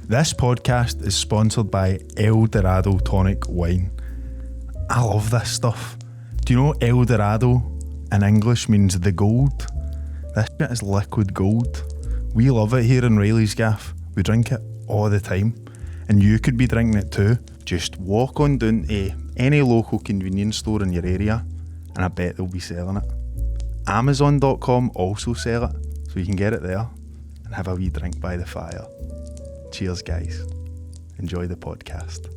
This podcast is sponsored by El Dorado Tonic Wine. I love this stuff. Do you know El Dorado in English means the gold? This shit is liquid gold. We love it here in Reilly's Gaff. We drink it all the time. And you could be drinking it too. Just walk on down to any local convenience store in your area and I bet they'll be selling it. Amazon.com also sell it, so you can get it there and have a wee drink by the fire. Cheers, guys. Enjoy the podcast.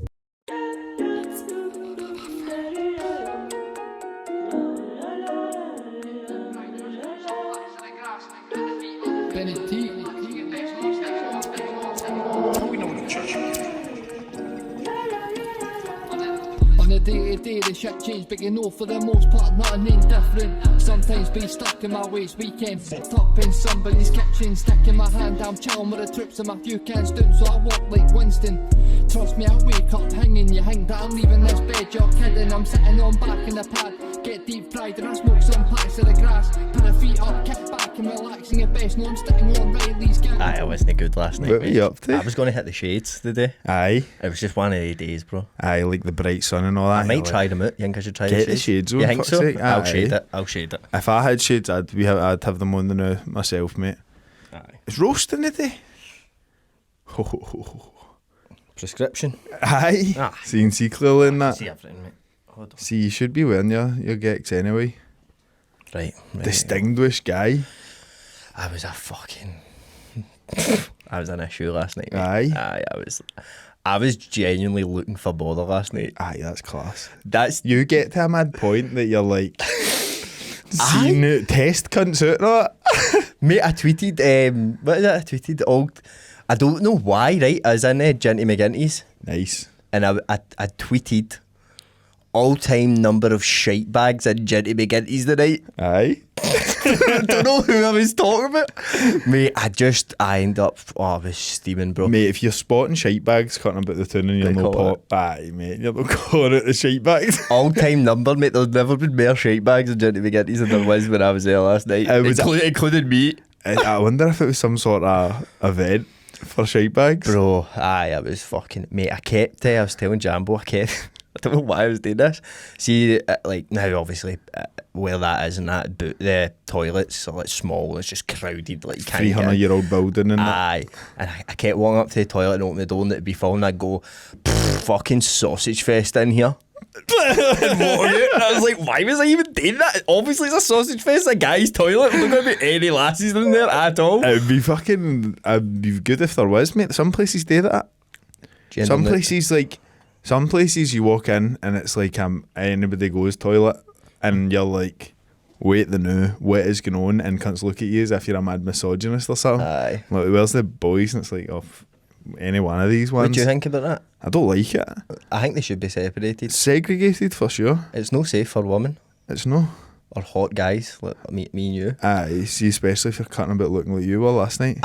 Day-to-day the shit change, but you know for the most part nothing indifferent. Sometimes be stuck in my ways, weekend fucked up in somebody's kitchen, sticking my hand, I'm chilling with the troops and my few cans down, so I walk like Winston. Trust me, I wake up hanging, you hang that I'm leaving this bed, you're kidding, I'm sitting on back in the pad, get deep fried and I smoke some packs of the grass, put the feet up, kick back and relaxing at best, no I'm sitting on Reilly's Gaff. Aye, I wasn't good last night. What were you up to? I was going to hit the shades today. Aye. It was just one of the days, bro. Aye, like the bright sun and all that. I might try them out. You think I should try Get the the shades? shades on, You think fuck's so? sake. I'll Aye. shade it. I'll shade it. If I had shades, I'd have them on the now myself, mate. Aye. It's roasting today. Prescription. Aye. Aye. So you can see clearly in that. See everything, mate. Hold on. See, you should be wearing your gex anyway. Right. Distinguished guy. I was a fucking... I was an issue last night, mate. Aye. I was genuinely looking for bother last night. Aye, that's class. That's... You get to a mad point that you're like seeing out test cunts out and all that. Mate, I tweeted, what is it? I tweeted, I don't know why, right? I was in Genty McGinty's Nice. and I tweeted all-time number of shite bags in Genty McGinty's tonight. Aye. I don't know who I was talking about. Mate, I ended up, I was steaming, bro. Mate, if you're spotting shite bags cutting about the town and you're They no call pop, aye, mate, you're not calling out the shite bags. All-time number, mate. There's never been more shite bags in Genty McGinty's than there was when I was there last night. Including me. I wonder if it was some sort of event for shite bags. Bro, aye, I was fucking... Mate, I was telling Jambo, I don't know why I was doing this. See, like, now, obviously, where that is and that, but the toilets are, like, small. It's just crowded, like, you can't 300-year-old building and that. Aye. And I kept walking up to the toilet and opening the door and it'd be full and I'd go, fucking sausage fest in here. And walk out. And I was like, why was I even doing that? Obviously it's a sausage fest, a guy's toilet. There's not going to be any lasses in there at all. It'd be good if there was, mate. Some places do that. Some places you walk in and it's like anybody goes toilet and you're like, wait the new, what is going on? And cunts look at you as if you're a mad misogynist or something. Aye. Like, where's the boys? And it's like, oh, any one of these ones. What do you think about that? I don't like it. I think they should be separated. Segregated for sure. It's no safe for women It's no. or hot guys like me and you. Aye, see, especially if you're cutting about looking like you were last night.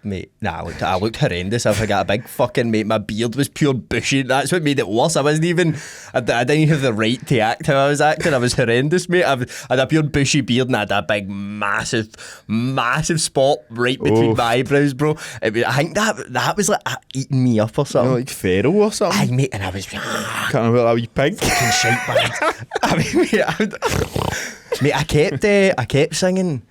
Mate, I looked horrendous. I got a big fucking, mate, my beard was pure bushy. That's what made it worse. I didn't even have the right to act how I was acting. I was horrendous, mate. I had a pure bushy beard and I had a big massive spot right between my eyebrows, bro. I think that was like eating me up or something. You're like feral or something. Aye, mate, and I was Cutting about that wee pig. fucking shite bags. I mean, mate, I kept singing.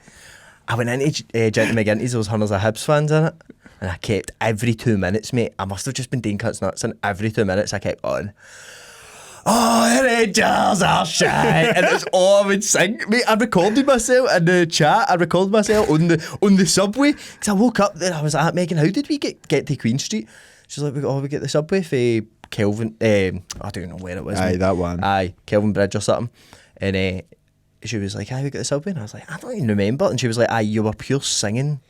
I went into Genty McGinty's, there was hundreds of Hibs fans in it, and I kept every 2 minutes, mate. I must have just been doing cuts nuts, and every 2 minutes I kept going, oh, the Rangers are shit. And it's all I would sing. Mate, I recorded myself in the chat. I recorded myself on the subway, because I woke up and I was like, Megan, how did we get to Queen Street? She's like, we get the subway for Kelvin, I don't know where it was. Aye, mate. that one. Aye, Kelvin Bridge or something. And she was like, we got the subway. And I was like, I don't even remember. And she was like, you were pure singing.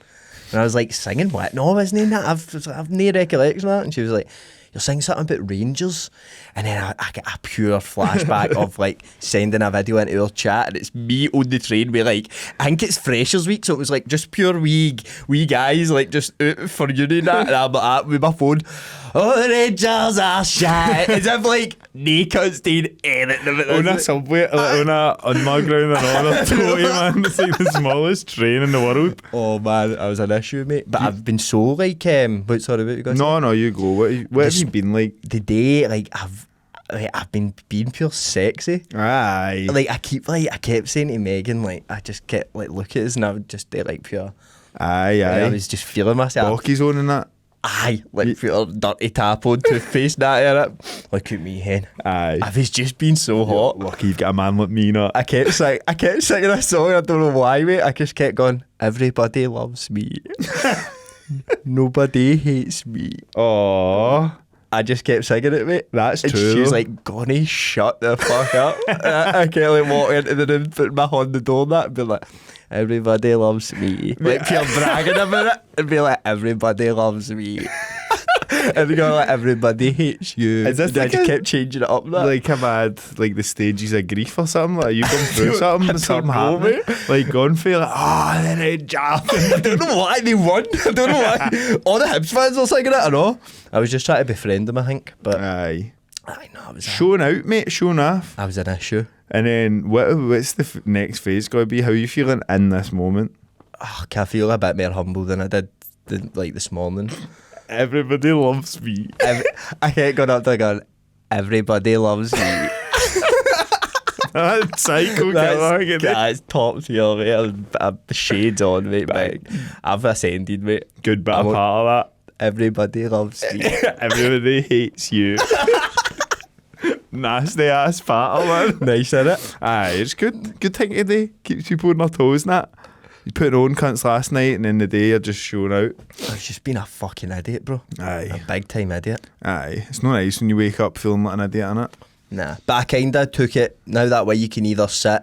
And I was like, singing what? No, I wasn't in that. I've no recollection of that. And she was like, you're saying something about Rangers. And then I get a pure flashback of like sending a video into our chat and it's me on the train with like, I think it's Freshers Week, so it was like just pure wee guys like just out for uni and that. And I'm like with my phone, oh, the Rangers are shy. As if like, they can't stand anything about this. On a subway, like, on a underground and all, totally, man. It's like the smallest train in the world. Oh man, that was an issue, mate. But I've been so like, what, sorry, what you guys? No, you go. What have you been like? The day, like, I've been being pure sexy. Aye. Like, I kept saying to Megan, like, I just kept like look at us and I would just do like pure. Aye. I was just feeling myself. Bocky's on and that. Aye, like pure dirty tap on toothpaste that in it. Look at me, hen. Aye. I was just being so hot. Lucky you've got a man like me, not. I kept singing a song. I don't know why, mate. I just kept going. Everybody loves me. Nobody hates me. Oh. I just kept singing it, mate. That's and true. She was like, Gonnie, shut the fuck up. I kept like walking into the room, putting my hand on the door and that, and be like, everybody loves me. Like pure bragging about it. And be like, everybody loves me. And they go like, everybody hates you. Is this and I like just a- kept changing it up. That. Like I've had like the stages of grief or something. Like you gone through something, don't something know, happened. Like gone for like, the red job. I don't know why they won. I don't know why. All the Hibs fans were singing it, I know. I was just trying to befriend them, I think. But Aye. I know, Showing out, mate. Showing off. I was an issue. And then what's the next phase going to be? How are you feeling in this moment? Oh, I feel a bit more humble than I did like this morning. Everybody loves me. I kept going up there going, everybody loves me. That's psycho. That's top tier, mate. I'm shades on, mate. Mate. I've ascended, mate. Good bit of part of Everybody loves me. that. Everybody hates you. Nasty ass part of it. Nice, innit? Aye, it's good. Good thing to do. Keeps people on their toes and that. You put on cunts last night and in the day you're just showing out. I've just been a fucking idiot, bro. Aye. A big time idiot. Aye. It's not nice when you wake up feeling like an idiot, innit? Nah. But I kinda took it now that way you can either sit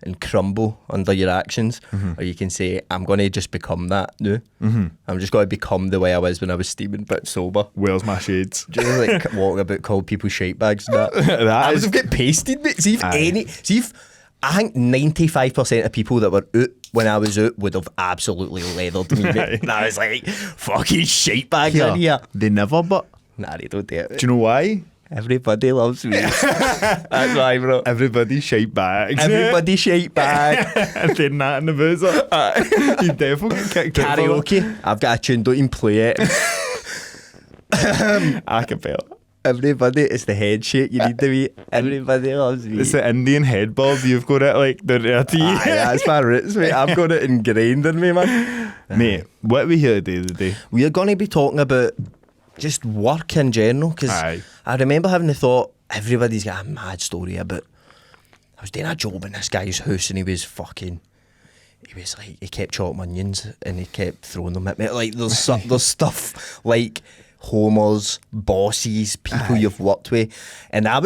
and crumble under your actions or you can say, I'm gonna just become that now. I'm just gonna become the way I was when I was steaming but sober. Where's my shades? Just like walking about calling people shite bags and that. That I is- was get pasted, mate. See Aye. if I think 95% of people that were out when I was out would have absolutely leathered me, mate. And I was like, fucking shite bags in here. They never, but Nah, they don't do it. do you know why? Everybody loves me. That's why, bro. Everybody shite bags. Everybody shite bag. And then that in the boozer. You definitely get kicked out for Karaoke. I've got a tune, don't even play it. that. Acapella. Everybody, it's the head shake you need to be. Everybody loves me. It's the Indian head bob. You've got it like down to your teeth. Aye, that's my roots, mate. I've got it ingrained in me, man. Mate, what are we here to do today? We're going to be talking about just work in general, because Aye. I remember having the thought, everybody's got a mad story about, I was doing a job in this guy's house and he was like, he kept chopping onions and he kept throwing them at me. Like, there's stuff like homers, bosses, people you've worked with. And I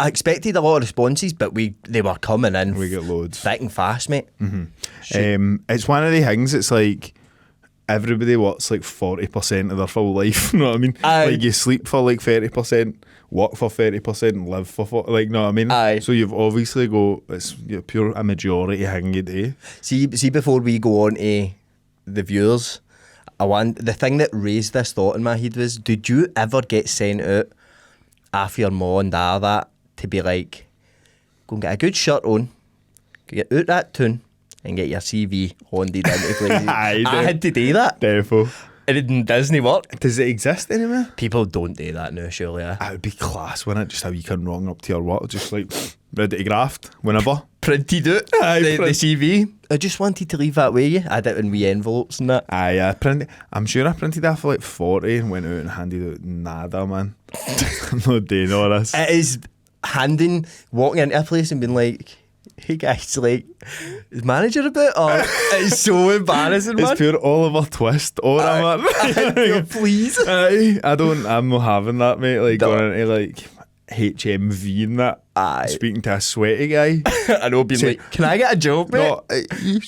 expected a lot of responses, but they were coming in. We get loads. Thick and fast, mate. It's one of the things, it's like everybody works like 40% of their full life. You know what I mean? Aye. Like you sleep for like 30%, work for 30%, and live for 40%. Like, know what I mean? Aye. So you've obviously got, it's pure a majority thing you do. See, before we go on to the viewers, the thing that raised this thought in my head was, did you ever get sent out after your mum and dad that to be like, go and get a good shirt on, get out that tune, and get your CV handed into places? Aye, I had to do that. Defo. And it doesn't work. Does it exist anywhere? People don't do that now, surely. It would be class, wouldn't it? Just how you can wrong up to your work, just like ready to graft whenever. Printed out Aye, the CV. I just wanted to leave that way. I did it in wee envelopes and that. Aye, I'm sure I printed that for like 40 and went out and handed out nada, man. I'm not doing all this. It is walking into a place and being like, hey guys, like, is manager about? Or it's so embarrassing, man. It's pure Oliver Twist aura, man. Please. Aye, I'm not having that, mate. Like No. going into like HMV and that. Aye. Speaking to a sweaty guy. I know, being Say- like, can I get a job, mate?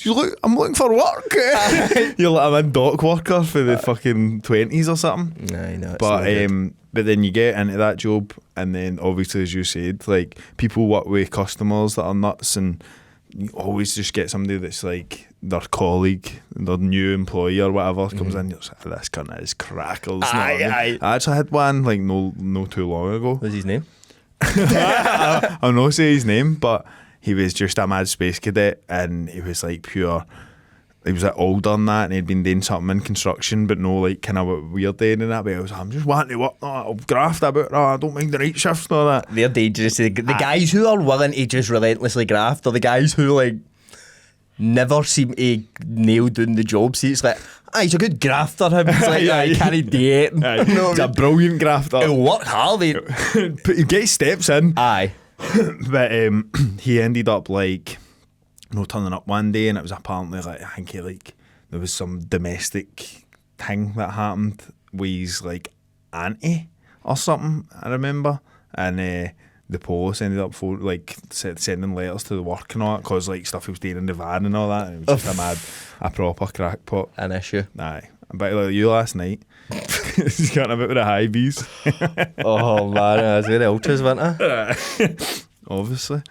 No, I'm looking for work. You're like, I'm a dock worker for the fucking 20s or something. I know. But then you get into that job, and then obviously, as you said, like people work with customers that are nuts, and you always just get somebody that's like their colleague, their new employee or whatever comes in, you're like, this cunt is crackles. Aye. I actually had one like no too long ago. What's his name? I'll not say his name, but he was just a mad space cadet, and he was like pure. He was like older than that, and he'd been doing something in construction, but no like kind of weird day and that. But I was, I'm just wanting to work. I'll graft a bit. I don't mind the night shifts and all that. They're dangerous. The guys who are willing to just relentlessly graft are the guys who like never seem to nail down the job. See, it's like, he's a good grafter. Him, it's like, he can't do it. He's a brilliant grafter. He'll work hard. He gets steps in. Aye. But he ended up like turning up one day, and it was apparently like, I think there was some domestic thing that happened with his like auntie or something, I remember, and the police ended up sending letters to the work and all that, because like stuff he was doing in the van and all that, and it was just a proper crackpot. An issue. Aye. But like you last night, he's got a bit with the high bees. Oh man, that's where the ultras went to. Obviously.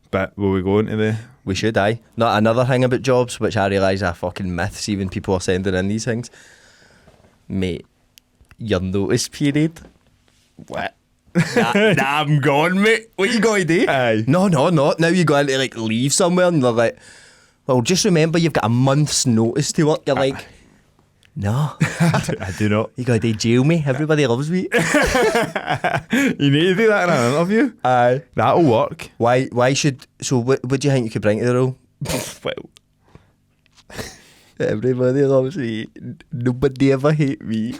But will we go into the... We should, aye. Not another thing about jobs, which I realise are fucking myths, even people are sending in these things. Mate, your notice period. What? Nah, I'm gone, mate. What you going to do? Aye. No. Now you go to like leave somewhere and they're like, well, just remember you've got a month's notice to work. You're like, no. I do not. You got to jail me. Everybody loves me. You need to do that in an interview. Aye. That'll work. Why should... So what do you think you could bring to the role? Well, everybody loves me. Nobody ever hate me.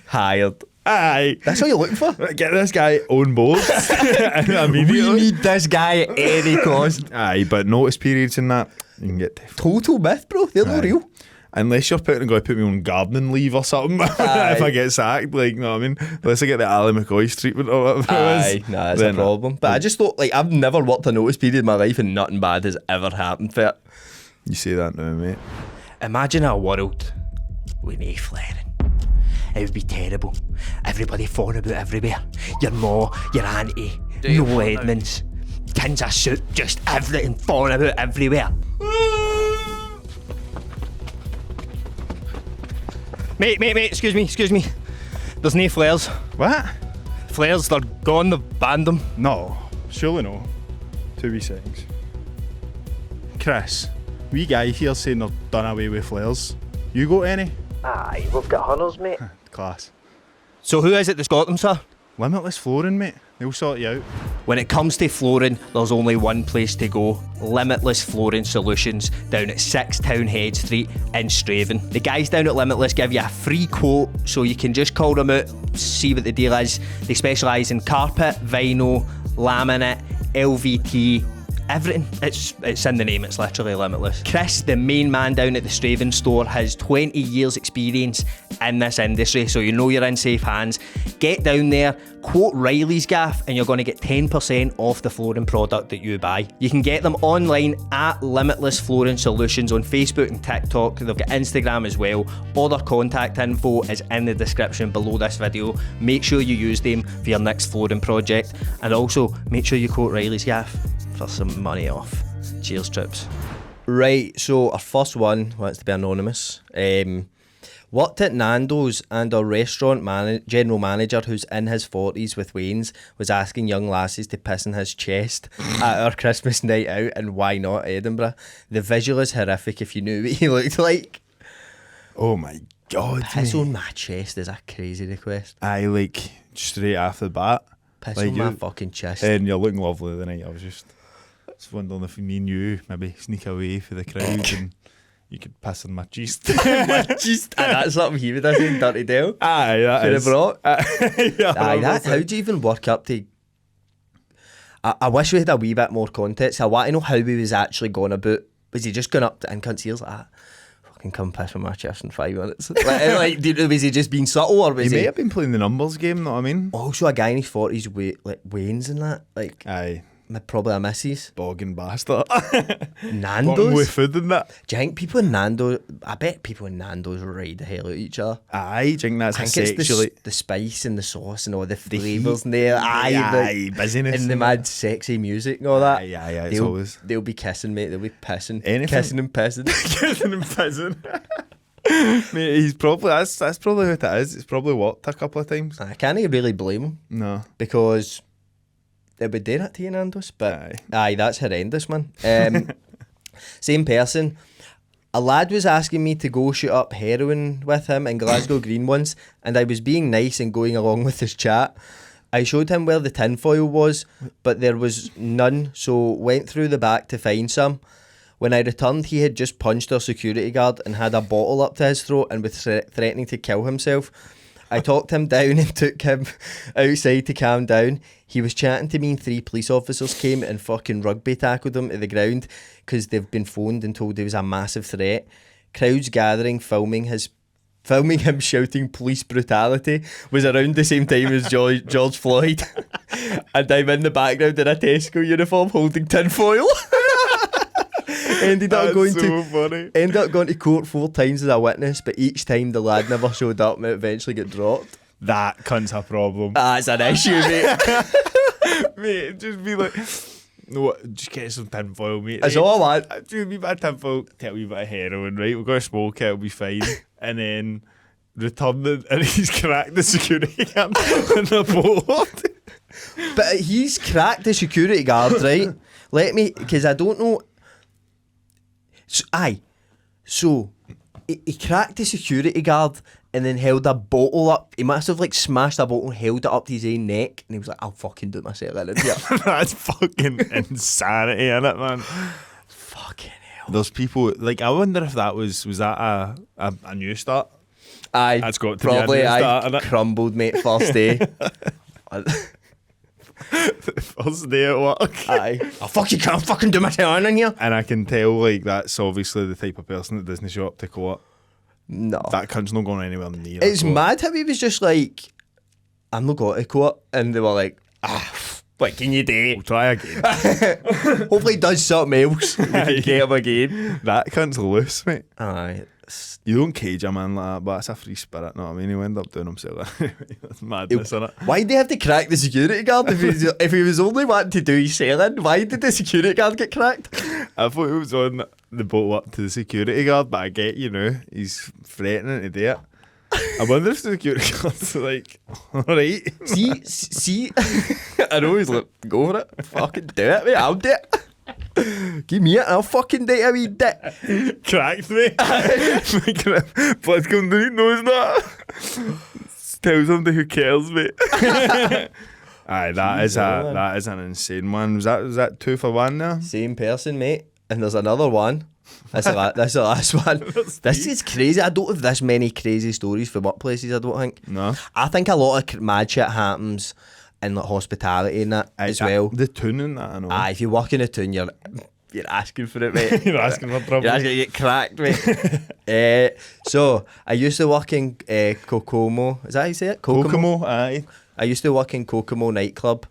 Hired. Aye. That's what you're looking for. Get this guy on board. We need this guy at any cost. Aye, but notice periods and that, you can get... Total myth, bro. They're not real. Unless you're going to put me on gardening leave or something. If I get sacked, like, you know what I mean? Unless I get the Ali McCoy's treatment or whatever it is. Nah, that's a problem. But I just thought, like, I've never worked a notice period in my life and nothing bad has ever happened for it. You say that now, mate. Imagine a world with no flaring. It would be terrible. Everybody falling about everywhere. Your ma, your auntie, no Edmonds. Tins of soup, just everything falling about everywhere. Mate, excuse me. There's no flares. What? Flares, they're gone, they've banned them. No, surely no. 2 wee seconds. Chris, wee guy here saying they're done away with flares. You got any? Aye, we've got hunters, mate. Class. So who is it that's got them, sir? Limitless Flooring, mate. They'll sort you out. When it comes to flooring, there's only one place to go. Limitless Flooring Solutions down at 6 Townhead Street in Strathaven. The guys down at Limitless give you a free quote, so you can just call them out, see what the deal is. They specialise in carpet, vinyl, laminate, LVT, everything. It's in the name, it's literally Limitless. Chris, the main man down at the Strathaven store, has 20 years experience in this industry, so you know you're in safe hands. Get down there, quote Reilly's Gaff, and you're going to get 10% off the flooring product that you buy. You can get them online at Limitless Flooring Solutions on Facebook and TikTok. They've got Instagram as well. All their contact info is in the description below this video. Make sure you use them for your next flooring project, and also make sure you quote Reilly's Gaff for some money off. Cheers, trips. Right, so our first one wants to be anonymous. Worked at Nando's, and our restaurant general manager, who's in his 40s with Wayne's, was asking young lasses to piss in his chest at our Christmas night out in Why Not, Edinburgh. The visual is horrific if you knew what he looked like. Oh my God. Piss on my chest is a crazy request. Aye, like straight after the bat. Piss like on my fucking chest. And you're looking lovely tonight. I was just wondering if me and you maybe sneak away for the crowd and you could piss on my chest. My chest. That's something he would have said, Dirty Dale. Aye, that is. Brought. Yeah, Aye, how do you even work up to... I wish we had a wee bit more context. I want to know how he was actually going about. Was he just going up to cunt's ears like, fucking come piss on my chest in 5 minutes? like, was he just being subtle, or was he may have been playing the numbers game, know what I mean? Also a guy in his 40s, like Wayne's and that. Like, aye. Probably a missus. Bogging bastard. Nando's? With food and that. Do you think people in Nando's... I bet people in Nando's ride the hell out of each other. Aye, do you think that's I think it's sexually... the spice and the sauce and all the flavours in there. Aye, busyness. And the mad sexy music and all that. Aye, it's always... They'll be kissing, mate. They'll be pissing. Anything. Kissing and pissing. Kissing and pissing. Mate, he's probably... That's probably what it is. It's probably worked a couple of times. I can't really blame him. No. Because... they would do that to you, Nando's, but aye, that's horrendous, man. Same person. A lad was asking me to go shoot up heroin with him in Glasgow Green once, and I was being nice and going along with his chat. I showed him where the tinfoil was, but there was none, so went through the back to find some. When I returned, he had just punched our security guard and had a bottle up to his throat and was threatening to kill himself. I talked him down and took him outside to calm down. He was chatting to me and 3 police officers came and fucking rugby tackled him to the ground because they've been phoned and told he was a massive threat. Crowds gathering, filming him shouting police brutality was around the same time as George Floyd. And I'm in the background in a Tesco uniform holding tinfoil. Ended up going to court 4 times as a witness, but each time the lad never showed up and eventually got dropped. That cunt's a problem. That's an issue, mate. Mate, just be like, no, just get some tinfoil, mate. That's all I want. Do me bit of tinfoil, take me a bit of heroin, right? We're going to smoke it, it'll be fine. And then return it, and he's cracked the security guard on the board. But he's cracked the security guard, right? Because I don't know. So he cracked the security guard and then held a bottle up. He must have like smashed a bottle and held it up to his own neck, and he was like, I'll fucking do myself in here. That's fucking insanity, innit, man? Fucking hell. There's people, like, I wonder if that was that a new start? Aye. That's got to probably be a new start, innit? Crumbled, mate, first day. First day at work. Aye. Oh, fuck, you can't fucking do my turn in here. And I can tell, like, that's obviously the type of person that doesn't show up to court. No. That cunt's not going anywhere near. It's mad how he was just like, I'm not going to court. And they were like, what can you do? We'll try again. Hopefully he does something else. We can get him again. That cunt's loose, mate. Aye. You don't cage a man like that, but it's a free spirit, know what I mean? He'll end up doing himself. That's madness, innit? Why did they have to crack the security guard? If he was only wanting to do his selling, why did the security guard get cracked? I thought he was on the boat up to the security guard, but I get, he's threatening to do it. I wonder if the security guard's like, alright. See, I know he's like, go for it. Fucking do it, mate. I'll do it. Give me it and I'll fucking do it, a wee dick. Cracked me. Blood come down his nose, that. Tell somebody who cares, mate. Aye, that is an insane one. Was that 2 for 1 now? Same person, mate. And there's another one. That's the last one. This is crazy. I don't have this many crazy stories for workplaces, I don't think. No. I think a lot of mad shit happens in like hospitality and that as well. The tune and that, I know. If you work in a tune, you're asking for it, mate. You're asking for trouble. You're asking to get cracked, mate. So, I used to work in Kokomo. Is that how you say it? Kokomo, aye. I used to work in Kokomo Nightclub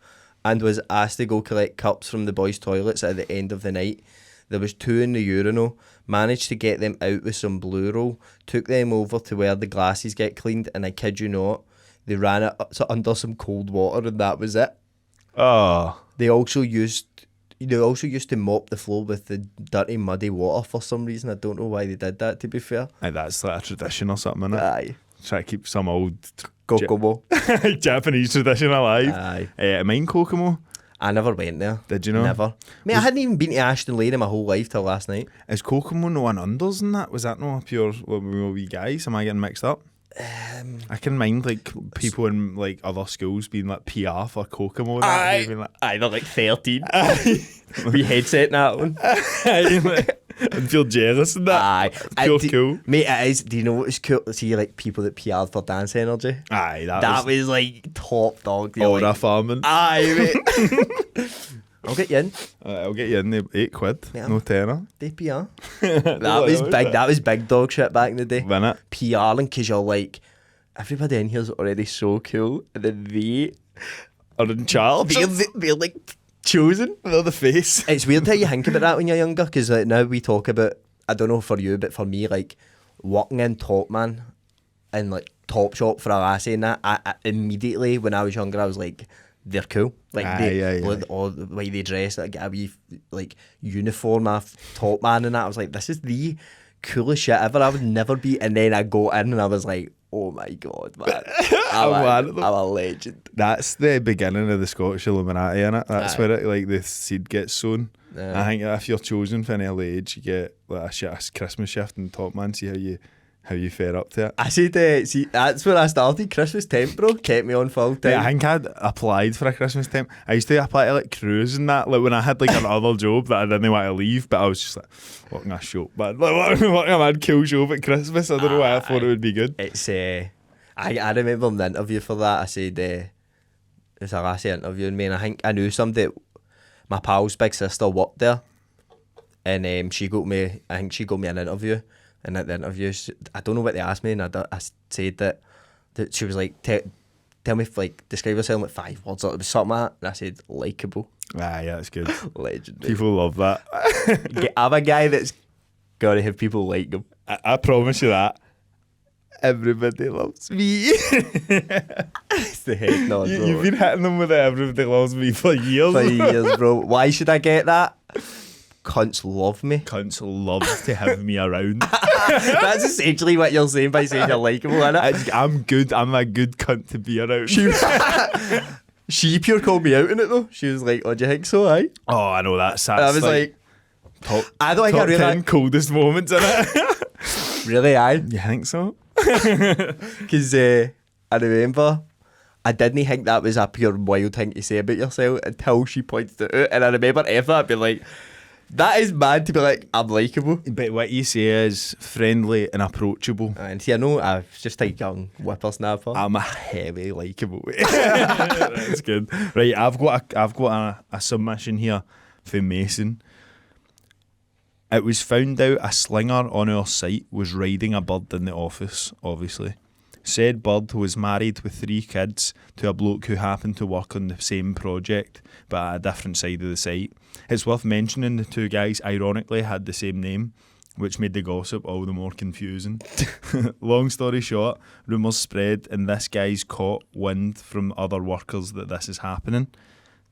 and was asked to go collect cups from the boys' toilets at the end of the night. There was 2 in the urinal. Managed to get them out with some blue roll. Took them over to where the glasses get cleaned, and I kid you not, they ran it under some cold water, and that was it. Oh. They also used to mop the floor with the dirty, muddy water for some reason. I don't know why they did that, to be fair. Aye, that's like a tradition or something, innit? Aye. Try to keep some old Kokomo. Japanese tradition alive. Aye. Mine Kokomo. I never went there. Did you know? Never. Mate, I hadn't even been to Ashton Lane in my whole life till last night. Is Kokomo no one unders in that? Was that no a pure when we were wee guys? Am I getting mixed up? I can mind like people in like other schools being like PR for Kokomo. Aye, they're like 13. We headset that one. And feel jealous and that. Aye. Feels cool. Mate, it is. Do you know what is cool? See like people that PR'd for Dance Energy. Aye, that was like top dog. Aura like, farming. Aye, mate. I'll get you in. I'll get you in. £8. Yeah. No tenner. They PR. That was big. That was big dog shit back in the day. Wasn't it? PRing because you're like, everybody in here's already so cool, and then they are in charge. They're like chosen. They're the face. It's weird how you think about that when you're younger, because like, now we talk about, I don't know for you, but for me, like, working in Top Man and like Top Shop for a lassie and that, I immediately, when I was younger, I was like, they're cool. Like, or the way they dress, like, a wee, like, uniform of Top Man and that. I was like, this is the coolest shit ever. I would never be. And then I go in and I was like, oh my God, man. I'm a legend. That's the beginning of the Scottish Illuminati, innit? That's where it, like, the seed gets sown. I think if you're chosen for an early age, you get like a Christmas shift in Top Man, see how you fare up to it. I said, see, that's where I started. Christmas temp, bro, kept me on full time. Yeah, I think I'd applied for a Christmas temp. I used to apply to like cruise and that, like when I had like another job that I didn't want to leave, but I was just like, working a show, man. Like, working a mad kill show at Christmas. I don't know why I thought it would be good. It's I remember in the interview for that, I said, it's a lassie interviewing me, and I think I knew somebody, my pal's big sister worked there, and she got me, I think she got me an interview. And at the interview, I don't know what they asked me, and I said that she was like, tell me, like, describe yourself in like 5 words. It was something like that. And I said, likeable. Yeah, that's good. Legend. People love that. I'm a guy that's got to have people like him. I promise you that. Everybody loves me. It's the head nod, bro. You've been hitting them with everybody loves me for years. For years, bro. Why should I get that? Cunts love me. Cunts love to have me around. That's essentially what you're saying by saying you're likeable, innit? I'm good. I'm a good cunt to be around. She pure called me out in it though. She was like, "Oh, do you think so, aye?" Oh, I know that's I was like I don't think I really 10 coldest moments in it. Really, aye? You think so? Because I remember I didn't think that was a pure wild thing to say about yourself until she pointed it out, and I remember after that being like, that is mad to be like, I'm likeable. But what you say is friendly and approachable. And see, I know I was just a young whippersnapper. I'm a heavy likeable. That's good. Right, I've got a submission here for Mason. It was found out a slinger on our site was riding a bird in the office, obviously. Said bird was married with 3 kids to a bloke who happened to work on the same project, but at a different side of the site. It's worth mentioning the 2 guys ironically had the same name, which made the gossip all the more confusing. Long story short, rumours spread and this guy's caught wind from other workers that this is happening.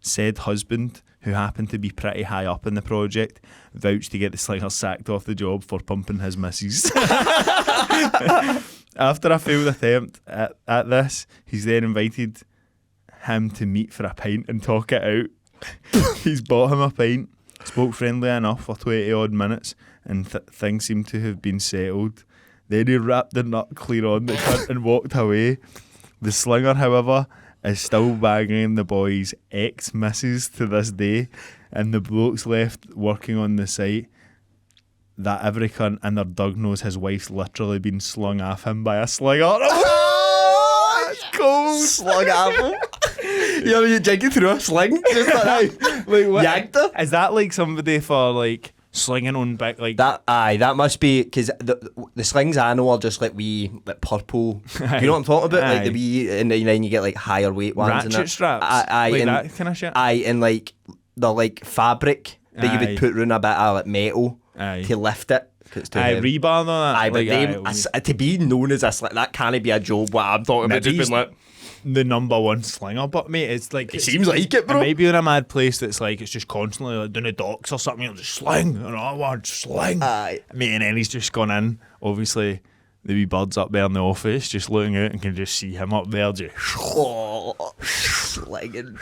Said husband, who happened to be pretty high up in the project, vouched to get the slinger sacked off the job for pumping his missus. After a failed attempt at this, he's then invited him to meet for a pint and talk it out. He's bought him a pint, spoke friendly enough for 20 odd minutes, and things seem to have been settled. Then he wrapped the nut clear on the cunt and walked away. The slinger, however, is still banging the boy's ex-missus to this day, and the bloke's left working on the site that every cunt in their dug knows his wife's literally been slung off him by a slinger. Oh, it's cold. Slung off him. You're jigging through a sling. Just like that. Like, what? Yanked her. Is that like somebody for like slinging on back like that? Aye, that must be because the slings I know are just like wee like purple. You know what I'm talking about? Aye. Like the wee, and then you get like higher weight ones. ratchet and straps? Aye, like and, that kind of shit? Aye, and like they're like fabric that you would put around a bit of like metal to lift it. Aye, rebar on that. Aye, but like, to be known as a sling, that can't be a job. What I'm talking about, just being like the number one slinger, but mate, it's like it seems like it, bro. It might be in a mad place that's like it's just constantly like doing the docks or something. You'll just sling, and I want sling. Aye, mate, and then he's just gone in. Obviously, the wee bird's up there in the office, just looking out, and can just see him up there, just slinging,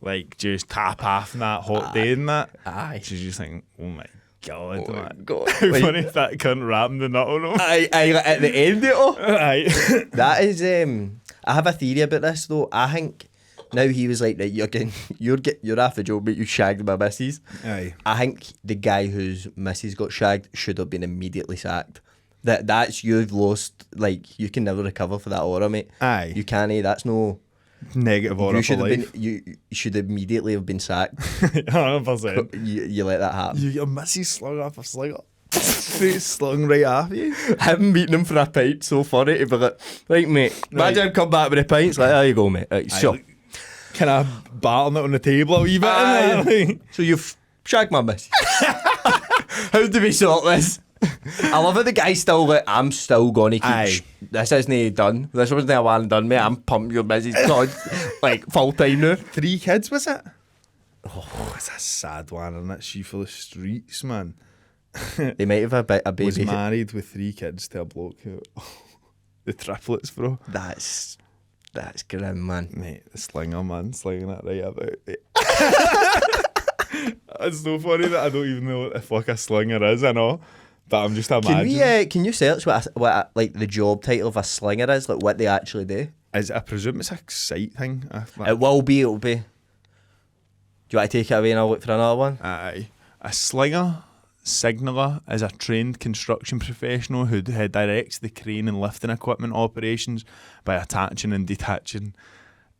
like just tap half in that hot day and that. Aye, she's just thinking, oh my God, God. How funny if that cunt rammed the nut on him. Aye, at the end of it all. Aye. That is, I have a theory about this though. I think now he was like, right, you're off the job, but you shagged my missus. Aye. I think the guy whose missus got shagged should have been immediately sacked. That's you've lost, like, you can never recover for that aura, mate. Aye. You can't, that's no negative aura for life. You should immediately have been sacked. 100%. You let that happen. Your missus slung off a slinger. Straight slung right off you. Him meeting him for a pint, so funny to be like, right mate, imagine him come back with a pint, it's like, there you go mate, right, sure. kind of battering it on the table a wee bit. Like. So you've shagged my miss. How do we sort this? I love it. The guy's still like, I'm still gonna keep. This isn't done. This wasn't a one done, mate. I'm pumping your business like full time now. 3 kids, was it? Oh, it's a sad one, isn't it? She for the streets, man. They might have a baby. Was married with 3 kids to a bloke who, the triplets, bro. That's grim, man. Mate, the slinger, man, slinging it right about it. It's so funny that I don't even know what the fuck a slinger is, I know. But I'm just imagining. Can you search what like the job title of a slinger is, like what they actually do? I presume it's a site thing. It will be. Do you want to take it away and I'll look for another one? Aye. A slinger, signaller, is a trained construction professional who directs the crane and lifting equipment operations by attaching and detaching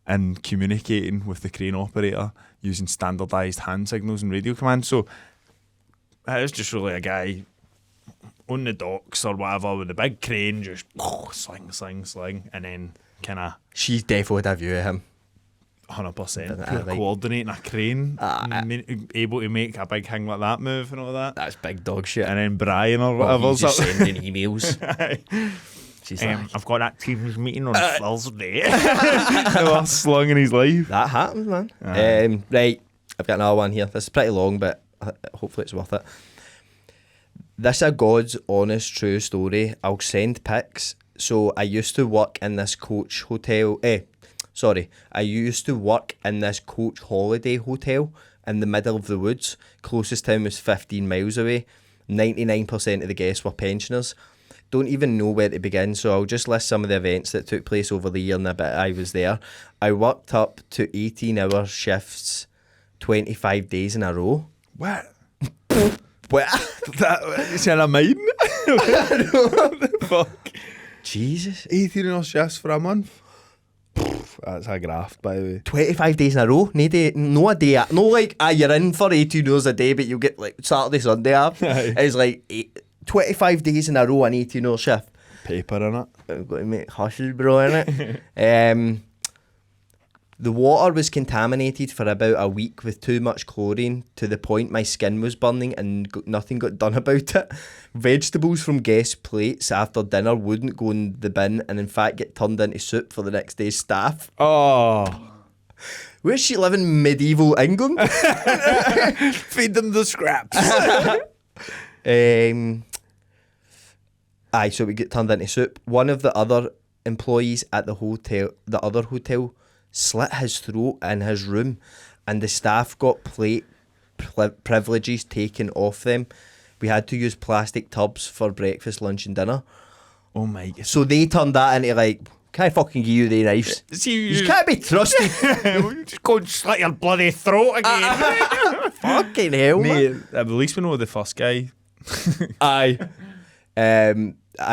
and communicating with the crane operator using standardised hand signals and radio commands. So it's just really a guy on the docks or whatever with a big crane, just sling, and then kind of... She's definitely had a view of him. 100%. Coordinating a crane, able to make a big thing like that move and all that. That's big dog shit. And then Brian or whatever. He's just sending emails. She's like, I've got that team's meeting on Thursday. The last slung in his life. That happens, man. Right, I've got another one here. This is pretty long, but hopefully it's worth it. This is a God's honest true story. I'll send pics. So I used to work in this coach hotel. I used to work in this coach holiday hotel in the middle of the woods. Closest town was 15 miles away. 99% of the guests were pensioners. Don't even know where to begin, so I'll just list some of the events that took place over the year and a bit I was there. I worked up to 18-hour shifts, 25 days in a row. What? What? Is that a mine? What the fuck? Jesus. 18-hour shifts for a month? That's a graft, by the way. 25 days in a row? No a day. No, like, you're in for 18 hours a day, but you get, like, Saturday, Sunday off. It's like 25 days in a row, an 18-hour shift. Paper, innit? I've got to make hushes, bro, innit? The water was contaminated for about a week with too much chlorine to the point my skin was burning and nothing got done about it. Vegetables from guest plates after dinner wouldn't go in the bin and in fact get turned into soup for the next day's staff. Oh. Where's she living? Medieval England? Feed them the scraps. So we get turned into soup. One of the other employees at the other hotel, slit his throat in his room and the staff got plate privileges taken off them. We had to use plastic tubs for breakfast, lunch and dinner. Oh my God. So they turned that into like, can I fucking give you the knives? See, you can't be trusted. Just go and slit your bloody throat again. Fucking hell, mate. At least we know the first guy. Aye.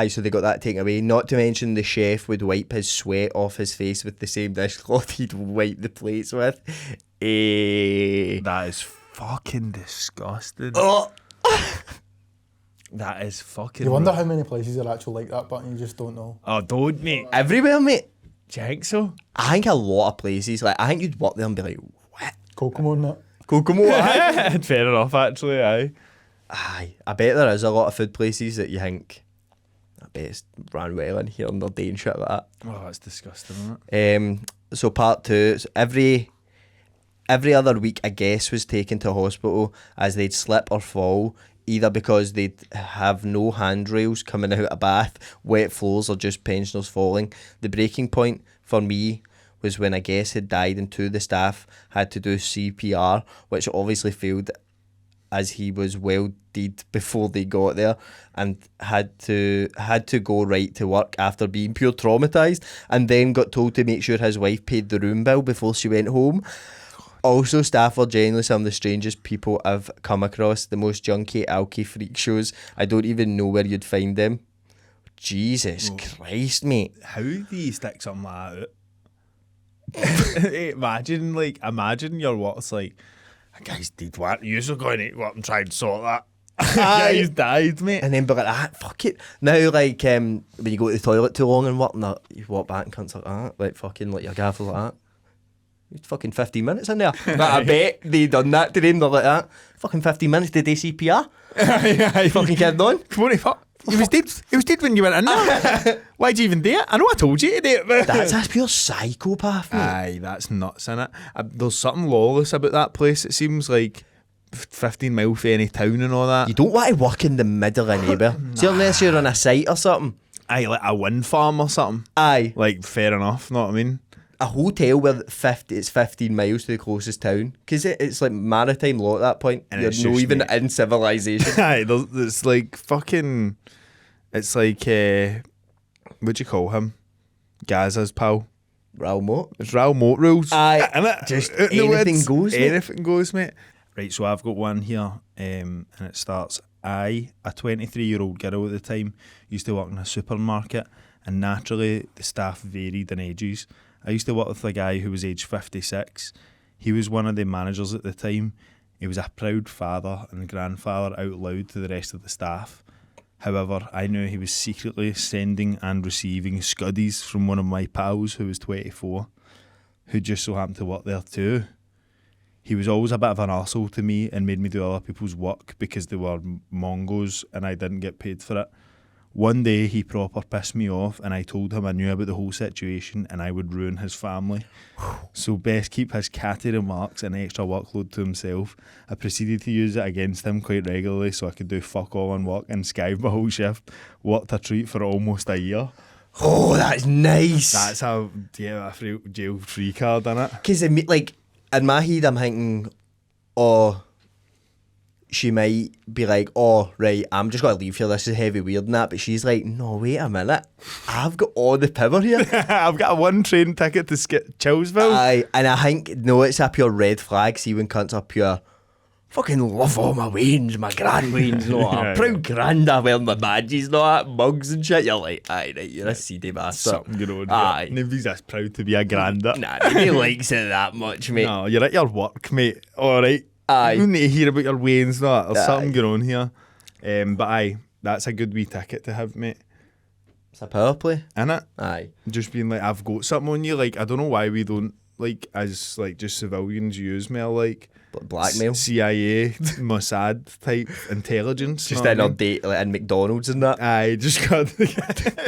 So they got that taken away. Not to mention the chef would wipe his sweat off his face with the same dishcloth he'd wipe the plates with. That is fucking disgusting. Oh. That is fucking... You wonder how many places are actually like that, but you just don't know. Oh, don't, mate. Everywhere, mate. Do you think so? I think a lot of places. Like, I think you'd walk there and be like, what? Kokomo and that. Kokomo, aye. Fair enough, actually, aye. Aye. I bet there is a lot of food places that you think, I bet it's ran well in here and they're doing shit like that. Oh, that's disgusting, isn't it? So part 2, so every other week a guest was taken to hospital as they'd slip or fall, either because they'd have no handrails coming out of bath, wet floors or just pensioners falling. The breaking point for me was when a guest had died and 2 of the staff had to do CPR, which obviously failed as he was well dead before they got there, and had to go right to work after being pure traumatised, and then got told to make sure his wife paid the room bill before she went home. Also, staff are generally some of the strangest people I've come across. The most junky, alky freak shows. I don't even know where you'd find them. Jesus Christ, mate. How do you stick something like that out? Imagine your what's like, that guy's dead, what? You're going to go up and try and sort that. He's died, mate. And then be like, fuck it. Now, like, when you go to the toilet too long and whatnot, you walk back and cunts like that. Like, fucking, like, your gaffer's like that. Fucking 15 minutes in there. But I bet they done that to them. They're like that. Fucking 15 minutes, did they CPR? Fucking kept on. Come on, fuck. He was dead. He was dead when you went in there. Why'd you even do it? I know I told you to do it. That's pure psychopath, mate. Aye, that's nuts, innit? There's something lawless about that place. It seems like 15 mile for any town and all that. You don't want to work in the middle of neighbour. See, unless you're on a site or something. Aye, like a wind farm or something. Aye. Like, fair enough, know what I mean? A hotel where it's 15 miles to the closest town. Because it's like maritime law at that point. And You're it's no just, even mate. in civilization. Aye, it's like fucking... It's like, what do you call him? Gaza's pal. Raoul Moat. It's Raoul Moat rules. Aye, innit? just Out in the anything woods, goes, mate. Anything goes, mate. Right, so I've got one here, and it starts, a 23-year-old girl at the time, used to work in a supermarket, and naturally the staff varied in ages. I used to work with a guy who was age 56. He was one of the managers at the time. He was a proud father and grandfather out loud to the rest of the staff. However, I knew he was secretly sending and receiving scuddies from one of my pals who was 24, who just so happened to work there too. He was always a bit of an arsehole to me and made me do other people's work because they were mongos and I didn't get paid for it. One day he proper pissed me off and I told him I knew about the whole situation and I would ruin his family. So best keep his catty remarks and extra workload to himself. I proceeded to use it against him quite regularly so I could do fuck all and work and skive my whole shift. Worked a treat for almost a year. Oh, that's nice. That's how a jail free card, innit? Because like in my head I'm thinking, oh, she might be like, oh, right, I'm just going to leave here, this is heavy weird and that, but she's like, no, wait a minute, I've got all the power here. I've got a one train ticket to Chillsville. Aye, and I think, no, it's a pure red flag, see when cunts are pure, fucking love all my wains, my grand wains, no, Yeah, a proud granda wearing the badges, no, that, mugs and shit, you're like, aye, right, you're a seedy bastard. Something going on. Aye. Nobody's as proud to be a granda. Nah, nobody likes it that much, mate. No, you're at your work, mate. Alright. Aye. You need to hear about your wains, no. There's Aye. something going on here. But aye, that's a good wee ticket to have, mate. It's a power play. Innit? Aye. Just being like, I've got something on you. Like, I don't know why we don't, like, as, like, just civilians use me, like... Blackmail. CIA, Mossad type intelligence. Just know in what I our mean? date, like in McDonald's and that. Aye, just got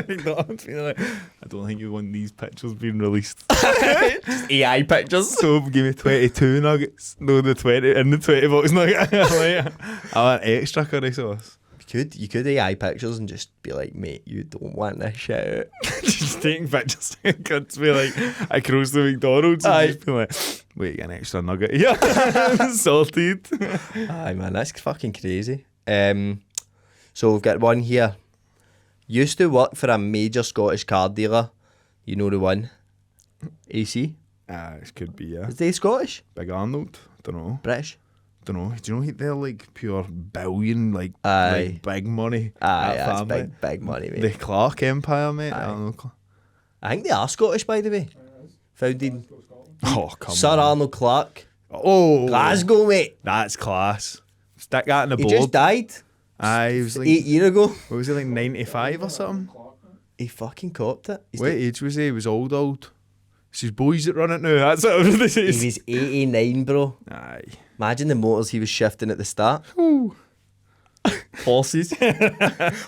McDonald's being like, I don't think you want these pictures being released. Just AI pictures. So give me 22 nuggets. No, the 20 in the 20 box nugget. Like, I want extra curry sauce. You could AI pictures and just be like, mate, you don't want this shit out. Just taking pictures. Could be like across the McDonald's and just be like, wait, get an extra nugget here. Salted. Aye, man, that's fucking crazy. So we've got one here. Used to work for a major Scottish car dealer. You know the one. AC. It could be, yeah. Is they Scottish? Big Arnold. Don't know. British? Don't know. Do you know they're like pure billion, like, Aye. like big money? Aye, that that's family. big money, mate. The Clark Empire, mate. Aye. I don't know. I think they are Scottish, by the way. Founded Oh, come Sir on. Arnold Clark. Oh, Glasgow, mate. that's class. Stick that in the He board. just died Aye, he was like, 8 years ago. what was he, like 95 or something? He fucking copped it. What age was he? He was old. It's his boys that run it now. That's what it is. He was 89, bro. Aye. Imagine the motors he was shifting at the start. Horses.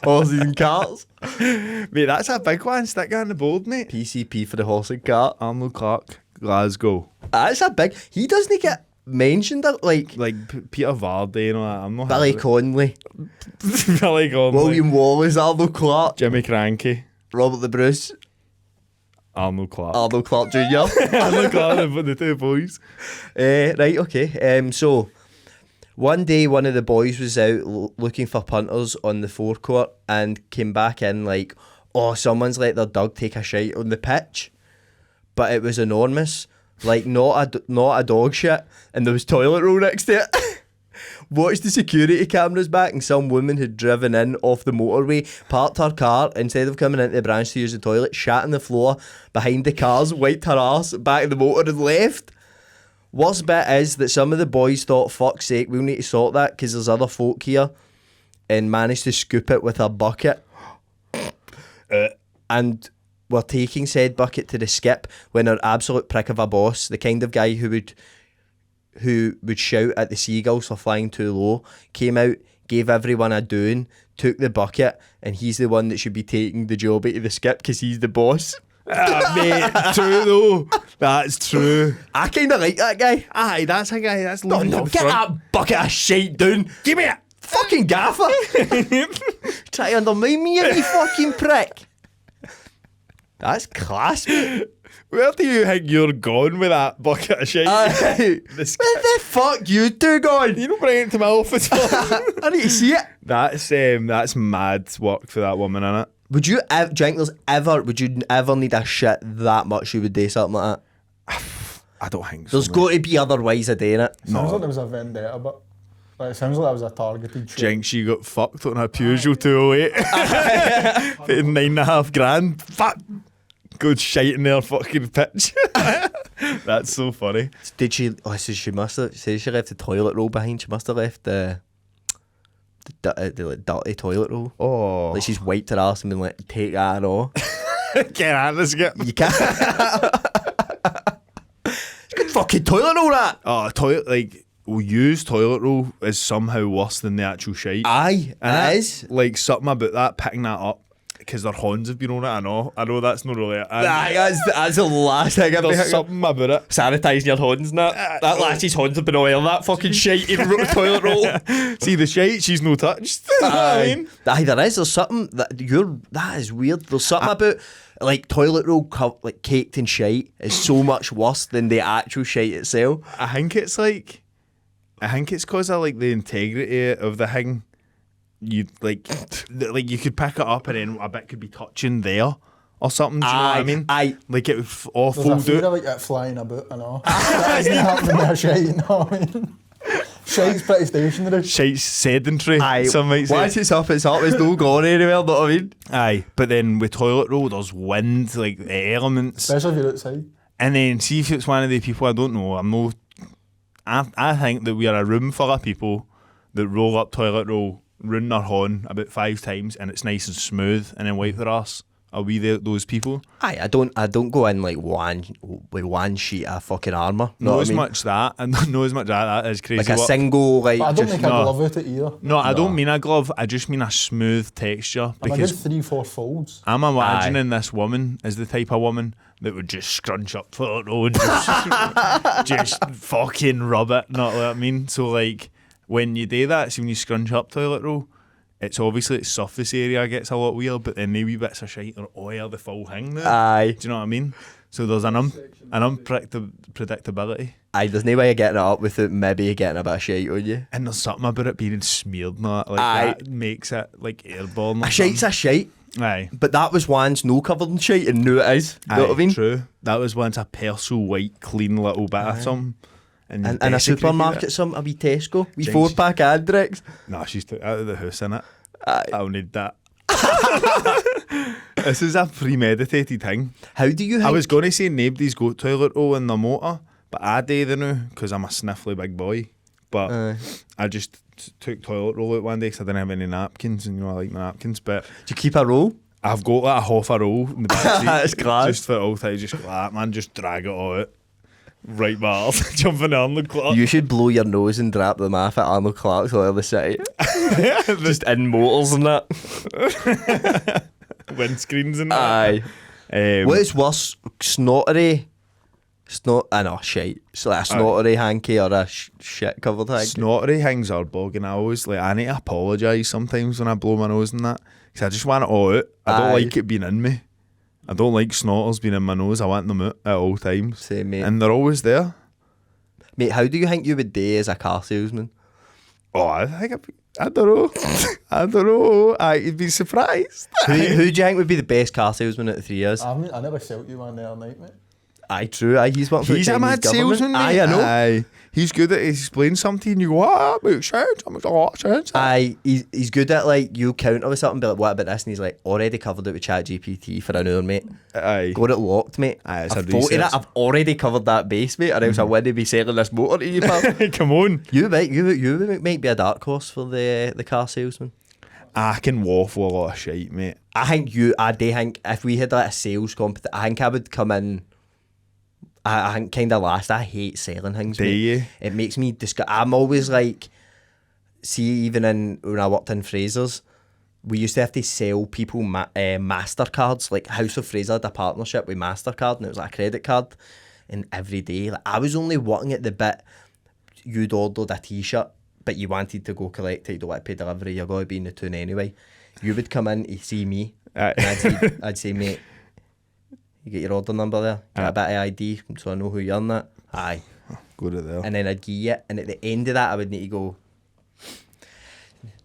Horses and carts. Mate, that's a big one. Stick that in the board, mate. PCP for the horse and cart. Arnold Clark, Glasgow. That's a big... He doesn't get mentioned, like Like Peter Vardy and all that. I'm not Billy having Conley, it. Billy Conley. William Wallace, Arnold Clark, Jimmy Cranky. Robert the Bruce, Arnold Clark. Arnold Clark Jr. Arnold Clark, the two boys. Right, okay. So, one day one of the boys was out looking for punters on the forecourt and came back in like, oh, someone's let their dog take a shite on the pitch. But it was enormous. Like, not a dog shit. And there was toilet roll next to it. Watched the security cameras back and some woman had driven in off the motorway, parked her car, instead of coming into the branch to use the toilet, shat on the floor behind the cars, wiped her arse, back in the motor and left. Worst bit is that some of the boys thought, fuck's sake, we'll need to sort that because there's other folk here, and managed to scoop it with a bucket. And were taking said bucket to the skip when our absolute prick of a boss, the kind of guy who would shout at the seagulls for flying too low, came out, gave everyone a doing, took the bucket, and he's the one that should be taking the job out of the skip because he's the boss. Mate, true though. That's true. I kind of like that guy. Aye, that's a guy. That's No, leading to no, the get front. that bucket of shite down. Give me it. Fucking gaffer. Try to undermine me, you fucking prick. That's class, mate. Where do you think you're going with that bucket of shit? Where the fuck you two going? You don't bring it to my office. I need to see it. That's mad work for that woman, innit? Would you ever need a shit that much you would do something like that? I don't think so. There's got to be other ways of doing it. Sounds like there was a vendetta, but like, it sounds like that was a targeted shit. Jinx, she got fucked on her Peugeot 208. Paid $9,500. Fuck. Good shite in their fucking pitch. That's so funny. Did she? Oh, so she must have. Say she left the toilet roll behind. She must have left the dirty toilet roll. Oh. Like she's wiped her ass and been like, take that off. Get out of this skip. You can't. It's good fucking toilet roll, that. Oh, toilet, like, we use toilet roll is somehow worse than the actual shite. Aye, And it is. Like, something about that, picking that up, because their horns have been on it, I know that's not really it. Aye, that's the last thing I've There's been something about it. sanitising your horns and that. That lassie's horns have been oil, that fucking shite in toilet roll. See the shite, she's no touched. You know what I mean? Aye, there's something that is weird. There's something about like toilet roll like caked in shite is so much worse than the actual shite itself. I think it's because of like the integrity of the thing. You like you could pick it up and then a bit could be touching there or something. Do you know what I mean? Aye. Like it would all There's a fold fear out. of like it flying about and all. That isn't happening with a shite, you know what I mean? Shite's pretty stationary. Shite's sedentary. Aye, Some might say. once it's up, it's no going anywhere, know what I mean? Aye, but then with toilet roll, there's wind, like the elements, Especially if you're outside. and then see if it's one of the people I don't know. I think that we are a room full of people that roll up toilet roll, run their horn about 5 times, and it's nice and smooth, and then wipe their ass. Are we those people? Aye, I don't go in like one sheet of fucking armour. Know Not what as I mean? much that, and not as much that is crazy. Like a work. single like. But I don't just, make a no. glove out it either. No, I don't mean a glove. I just mean a smooth texture. I'm a good Because 3-4 folds. I'm imagining this woman is the type of woman that would just scrunch up toilet roll and just fucking rub it. Not what I mean. So like when you do that, so when you scrunch up toilet roll, it's obviously its surface area gets a lot weird, but then the wee bits of shite or oil the full thing now. Aye. Do you know what I mean? So there's an unpredictability. Aye, there's no way of getting it up without maybe getting a bit of shite on you. And there's something about it being smeared and that, like Aye. that makes it like airborne. or A shite's a shite, something. Aye. but that was once no covered in shite and knew it is. Know what I mean? True. That was once a Persil white, clean little bit of something. And In a desecrated supermarket, it. a wee Tesco, wee Jinx. 4-pack Andrex. No, she's took out of the house, innit? Aye. I'll need that. This is a premeditated thing. How do you I think? was going to say nobody's got toilet roll in their motor, but I do the now because I'm a sniffly big boy. But Aye. I just took toilet roll out one day because I didn't have any napkins, and you know I like my napkins. But Do you keep a roll? I've got like a half a roll in the back seat. That's class. Just for all time, just go like that, man. Just drag it all out. Right, bars. Jumping on the clock. You should blow your nose and drop them off at Arnold Clark's all the city. Just in motors and that. Windscreens and that. Aye. What Um, is worse, snottery? Shite. It's like a snottery hanky or a shit covered hanky. snottery things are bugging. I need to apologise sometimes when I blow my nose and that, because I just want it all out. I don't Aye. like it being in me. I don't like snotters being in my nose. I want them out at all times. Same, mate. And they're always there. Mate, how do you think you would do as a car salesman? Oh, I don't know. I don't know. I'd be surprised. Who do you think would be the best car salesman out of 3 years? I never sold you one the other night, mate. Aye, true. Aye, he's working for the He's a Chinese mad government. salesman, Aye, mate. I know. Aye. He's good at explaining something and you go, ah, makes sense. That makes a lot of sense. Aye, he's good at like you counter with something, be like, what about this? And he's like, already covered it with ChatGPT for an hour, mate. Aye. Got it locked, mate. Aye, it's I've a voted it. research. I've already covered that base, mate. Or else I wouldn't be selling this motor to you, pal. Come on. You might be a dark horse for the car salesman. I can waffle a lot of shite, mate. I do think if we had like a sales competition, I think I would come in. I think kind of last. I hate selling things. Do mate. you? It makes me I'm always like, see, even when I worked in Fraser's, we used to have to sell people MasterCards. Like House of Fraser had a partnership with MasterCard, and it was like a credit card. And every day, like I was only wanting at the bit you'd ordered a T-shirt, but you wanted to go collect it. You don't want to pay delivery. You're going to be in the tune anyway. You would come in to see me, and I'd say, mate, you get your order number there, get a bit of ID so I know who you're on that. Aye. Go to there. And then I'd give you it, and at the end of that I would need to go, do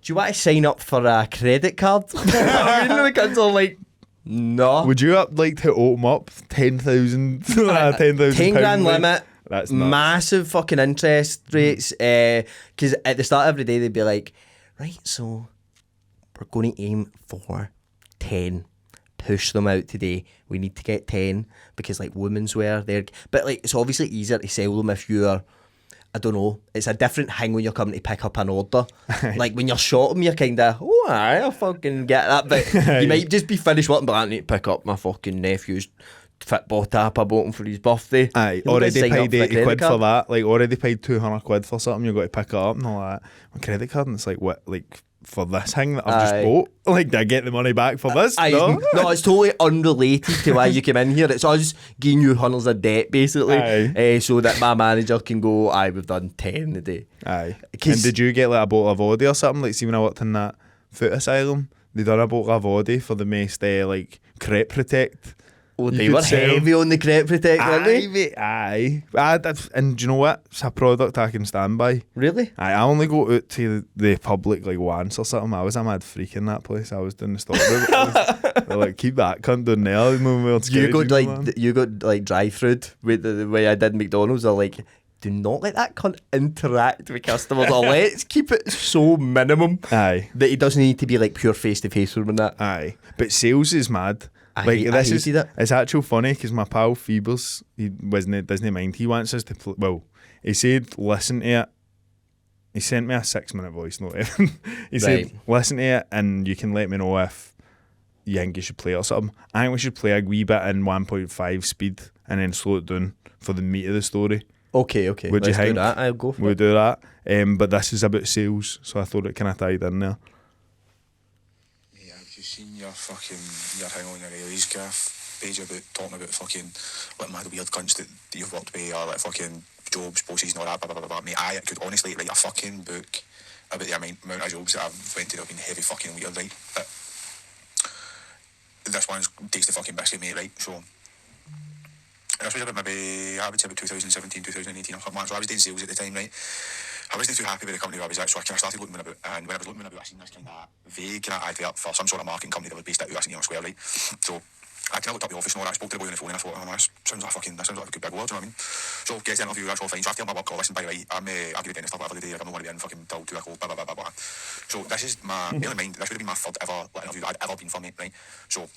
you want to sign up for a credit card? I mean, the kids are like, no. Would you like to open up 10,000 10 grand limit? That's nuts. Massive fucking interest rates. Because at the start of every day they'd be like, right, so we're going to aim for 10. Push them out today. We need to get 10 because like women's wear, but like it's obviously easier to sell them if you're, I don't know, it's a different thing when you're coming to pick up an order. Like when you're shopping, you're kind of, oh, I'll fucking get that. But you might just be finished working, but I need to pick up my fucking nephew's football tap I bought him for his birthday. Aye, You're already signing up paid for a 80 credit quid card. for that. Like already paid 200 quid for something, you've got to pick it up and all that. My credit card, and it's like, what, like for this thing that I've just bought? Like, do I get the money back for this? No? No, it's totally unrelated to why you came in here. It's us giving you hundreds of debt, basically, so that my manager can go, aye, we've done 10 a day. Aye. And did you get like a bottle of vodka or something? Like, see when I worked in that foot asylum, they done a bottle of vodka for the most, like, crepe protect. Oh, they were heavy on the crepe protect, weren't they? Mate, aye. And do you know what? It's a product I can stand by. Really? Aye, I only go out to the public like once or something. I was a mad freak in that place. I was doing the stock. They're like, keep that cunt down there. You got like dry food with the way I did McDonald's. They're like, do not let that cunt interact with customers, or let's keep it so minimum Aye. that he doesn't need to be like pure face to face with him and that. Aye. But sales is mad. I hated it. It's actually funny because my pal Phoebus, he doesn't mind. He wants us to he said listen to it. He sent me a 6-minute voice note. He said listen to it and you can let me know if you think you should play it or something. I think we should play a wee bit in 1.5 speed and then slow it down for the meat of the story. Okay. Would you Let's think? do that. I'll go for We'll it. do that. But this is about sales, so I thought it kind of tied in there. Have you seen your thing on your Reilly's Gaff page about talking about fucking like mad weird cunts that you've worked with, or like fucking jobs, bosses and all that, blah, blah, blah, blah. Mate, I could honestly write a fucking book about the amount of jobs that I've went to that have been heavy fucking weird, right? But this one takes the fucking biscuit, mate, right? So this was about maybe, I would say about 2017, 2018 or something like that. So I was doing sales at the time, right? I wasn't too happy with the company where I was at, so I kind of started looking about, and when I was looking about, I seen this kind of vague kind of advert for some sort of marketing company that was based out of St. Square, right? So I kind of looked up the office and all that, I spoke to the boy on the phone and I thought, oh, this sounds like a good big word, do you know what I mean? So get to the interview, that's all fine. So after my work call, listen, by the way, I get a dentist stuff every day, like I'm not going to be in fucking till 2 o'clock, blah, blah, blah, blah, blah. So this is my, bear in mind, this would have been my third ever interview that I'd ever been for, mate, right? So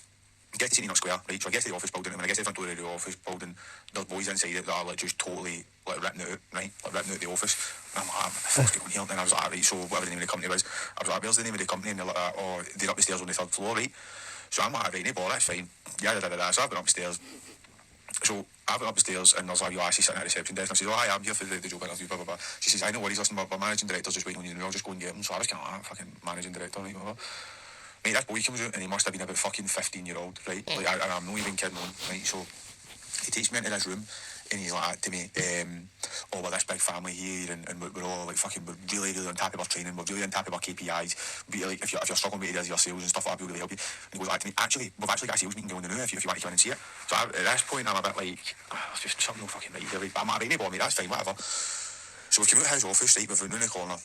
get to St. Square, right? So I get to the office building, and when I get to the front door of the office building, there's boys inside it that are like just totally like ripping it out, right? Like ripping out the office. And I'm like, what the fuck's going on here? And I was like, right, so whatever the name of the company was, I was like, where's the name of the company? And they're like, oh, they're up the stairs on the 3rd floor, right? So I'm like, right, no bother, that's fine. Yeah, so I've gone upstairs. So I went upstairs and there's like, she's sitting at the reception desk and I said, oh, hi, I'm here for the job interview, blah, blah, blah. She says, I know worries, listen, my managing director's just waiting on you, and I'll just go and get him. So I was kind of like, fucking managing director, right, blah, blah. Mate, this boy comes out and he must have been about fucking 15-year-old, right? Like, I'm not even kidding on, right? So he takes me into this room and he's like to me, oh, we're this big family here and we're all like fucking, we're really, really on top of our training, we're really on top of our KPIs. Like, if you're struggling with your sales and stuff like that, we'll really help you. And he goes like to me, actually, we've actually got a sales meeting going on now if you want to come in and see it. So at this point, I'm a bit like, it's just something no fucking right here. But I'm like, right, mate, that's fine, whatever. So we've come out of his office, right, we've run round the corner.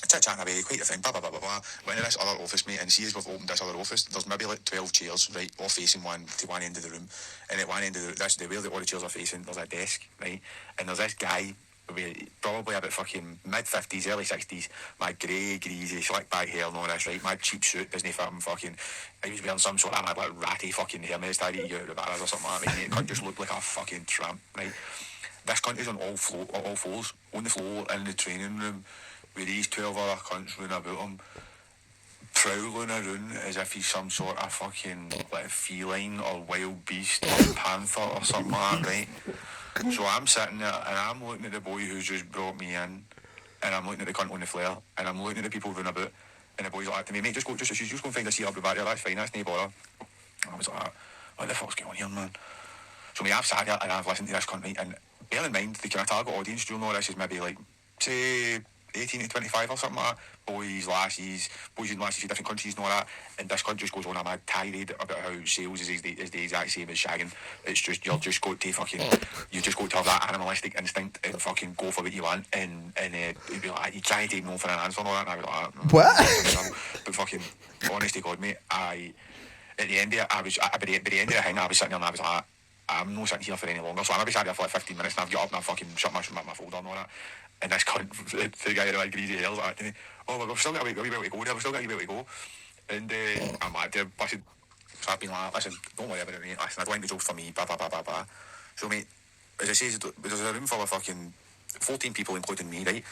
Chit-chatting away, quite a thing, blah, blah, blah, blah, blah. Went in this other office, mate, and see as we've opened this other office, there's maybe like 12 chairs, right, all facing one end of the room. And at one end of where all the chairs are facing, there's a desk, right? And there's this guy, probably about fucking mid-50s, early 60s, my grey, greasy, slick back hair and all this, right? My cheap suit, doesn't fit him fucking, he was wearing some sort of like ratty fucking hairnet style that you get out of the bars or something like that, right? It can't just look like a fucking tramp, right? This cunt is on all fours, on the floor, in the training room, with these 12 other cunts running about him. prowling around as if he's some sort of fucking like feline or wild beast or panther or something like that, right? So I'm sitting there and I'm looking at the boy who's just brought me in, and I'm looking at the cunt on the flare, and I'm looking at the people running about, and the boy's like to me, mate, just go and find a seat up the back there, that's fine, that's no bother. And I was like, what the fuck's going on here, man? So I've sat here and I've listened to this cunt, right, and bear in mind, the kind of target audience, do you know this is maybe like, say, 18 to 25 or something like that. Boys and lasses from different countries and all that. And this cunt just goes on a mad tirade about how sales is the exact same as shagging. It's just, you're just got to fucking, you just got to have that animalistic instinct and fucking go for what you want. And he'd be like, you try to take no for an answer and all that. And I'd be like, What? But fucking, honest to God, mate, at the end of it, by the end of the thing, I was sitting there and I was like, I'm not sitting here for any longer. So I maybe sat there for like 15 minutes and I've got up and I've fucking shut my folder and all that. And this cunt, the guy in like greasy hair, was like to me, oh, well, we've still got a wee bit to go there, And I'm like, listen, so I've been like, listen, don't worry about it, mate, listen, I don't want the joke for me, blah, blah, blah, blah, blah. So, mate, as I say, there's a room full of fucking 14 people, including me, right?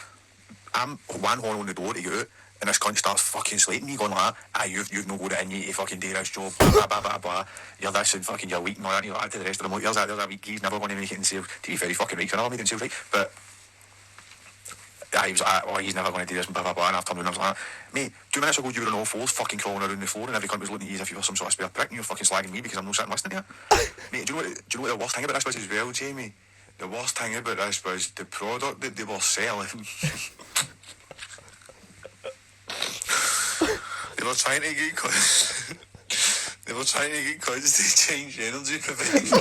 I'm one horn on the door to go out, and this cunt starts fucking slating me, going like, you've no got it in you to fucking do this job, blah, blah, blah, blah, blah. You're this and fucking you're weak and all that, and you're like, to the rest of them, like, there's a weak, he's never going to make it in sales. To be very fucking right, he's never made it in sales, right? But he was like, oh, he's never going to do this and blah, blah, blah. And I've turned around and I was like, mate, 2 minutes ago you were on all fours fucking crawling around the floor and every cunt was looking at you as if you were some sort of spare prick and you're fucking slagging me because I'm not sitting listening to you. Mate, do you know what the worst thing about this was as well, Jamie? The worst thing about this was the product that they were selling. They were trying to get cunts to change energy provision.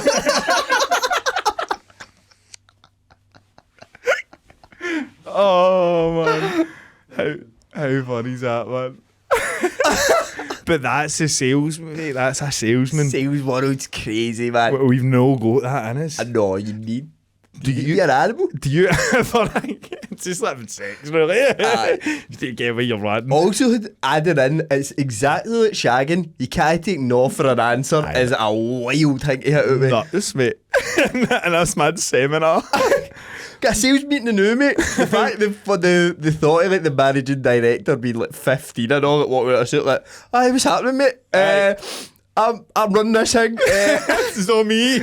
Oh man, how funny is that, man? But that's a salesman, mate. That's a salesman. Sales world's crazy, man. We've no got that in us. I know you need. Do you be an animal? Do you ever like it's just having sex, really? You take care where you're running. Also, adding in, it's exactly like shagging. You can't take no for an answer. Is a wild thing to hit out with. Nuts, mate. And that's mad seminar. Got a sales meeting now, mate. The fact that for the thought of like the managing director being like 15 and all, like what we're sort like, aye, what's happening, mate? I'm running this thing. It's not me.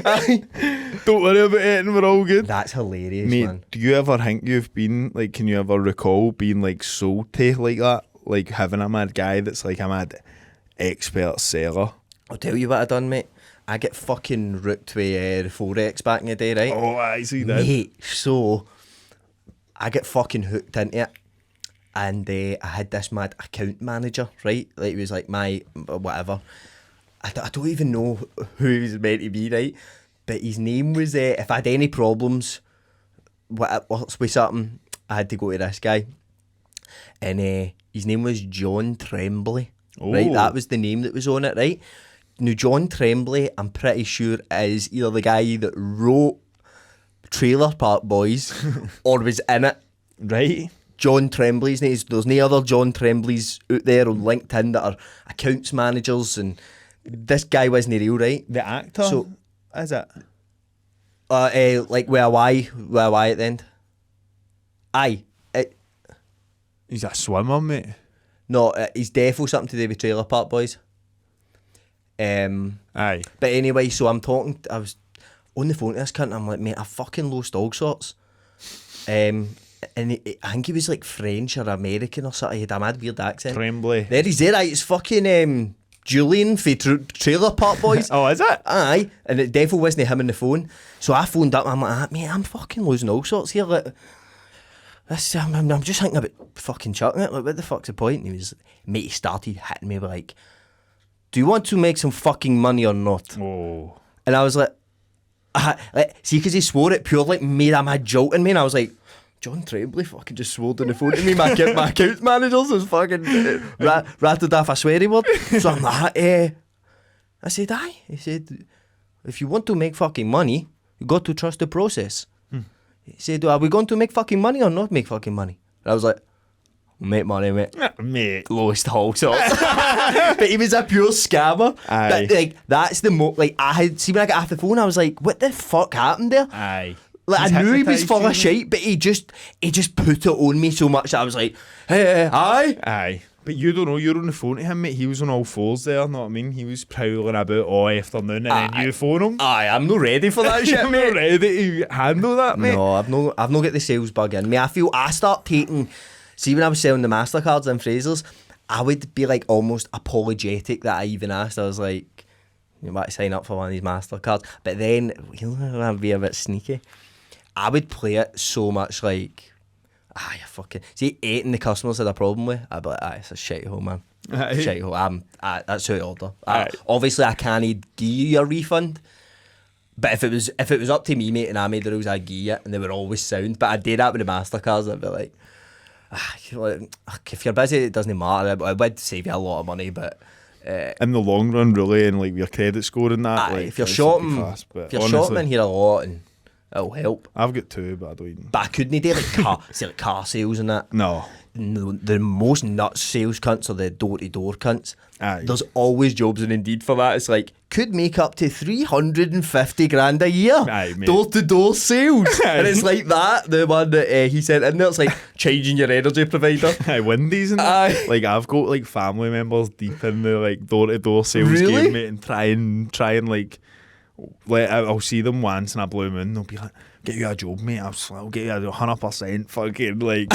Don't worry about it, and we're all good. That's hilarious, mate, man. do you ever think you've been like? Can you ever recall being like sold to like that? Like having a mad guy that's like a mad expert seller. I'll tell you what I done, mate. I get fucking rooked with the Forex back in the day, right? Oh, I see that. Mate, so I get fucking hooked into it. And I had this mad account manager, right? Like, he was like my whatever. I don't even know who he was meant to be, right? But his name was, if I had any problems with something, I had to go to this guy. And his name was John Tremblay, right? That was the name that was on it, right? Now, John Tremblay, I'm pretty sure, is either the guy that wrote Trailer Park Boys or was in it. Right. John Tremblay's name. There's no other John Tremblays out there on LinkedIn that are accounts managers, and this guy wasn't real, right? The actor? So, is it? Like with a Y at the end. Aye. He's a swimmer, mate. No, he's defo something to do with Trailer Park Boys. Aye. But anyway, so I was on the phone to this cunt and I'm like, mate, I fucking lost all sorts. And I think he was like French or American or something. He had a mad weird accent. Tremblay. There he's there, right? It's fucking Julian for Trailer Park Boys. Oh, is it? Aye. And the devil wasn't him on the phone. So I phoned up and I'm like, mate, I'm fucking losing all sorts here. Like, I'm just thinking about fucking chucking it. Like, what the fuck's the point? And he started hitting me with like, do you want to make some fucking money or not? Oh. And I was like, see, because he swore it pure, like, made a mad joke in me. And I was like, John Tremblay fucking just swore on the phone to me. My account managers was fucking rattled off a sweary word. So I'm like, I said, aye. He said, if you want to make fucking money, you got to trust the process. He said, are we going to make fucking money or not make fucking money? And I was like, make money, mate. Mate. Lowest whole sorts. But he was a pure scammer. Aye. But, like, that's the like, I had, see, when I got off the phone, I was like, what the fuck happened there? Aye. Like, I knew he was full of shit, but he just put it on me so much that I was like, hey, aye. Aye. But you don't know, you're on the phone to him, mate. He was on all fours there, know what I mean? He was prowling about all afternoon and then you phone him. Aye, I'm not ready for that shit, I'm mate. not ready to handle that, mate. No, I've not got the sales bug in me. I feel I start taking... See, when I was selling the MasterCards in Fraser's, I would be like almost apologetic that I even asked. I was like, you might sign up for one of these MasterCards. But then, I'd be a bit sneaky. I would play it so much like, you fucking... See, 8 the customers had a problem with, I'd be like, it's a shithole, man. Shithole. That's out of order. Obviously, I can't give you a refund. But if it was up to me, mate, and I made the rules, I'd give you it, and they were always sound. But I did that with the MasterCards, I'd be like, if you're busy, it doesn't matter. It would save you a lot of money, but in the long run, really, and like your credit score and that. Like, if you're shopping in here a lot, and it'll help. I've got 2, but I don't even. But I couldn't do like car sales and that. No. The most nuts sales cunts are the door-to-door cunts. Aye. There's always jobs on Indeed for that. It's like, could make up to 350 grand a year. Aye, mate. Door-to-door sales. And it's like that, the one that he said in there, it's like changing your energy provider. Aye, Wendy's and that. Like, I've got like family members deep in the like door-to-door sales game, mate, and try and like I'll see them once in a blue moon, they'll be like, get you a job, mate. I'll get you a 100% fucking like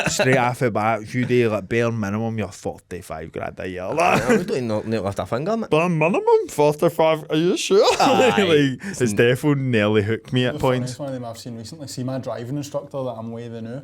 straight off the bat. If you do like bare minimum, you're 45 grand a year. I don't lift a finger, mate. Bare minimum 45. Are you sure? Aye. Like, it's definitely nearly hooked me at points. One of them I've seen recently. See my driving instructor that I'm with now.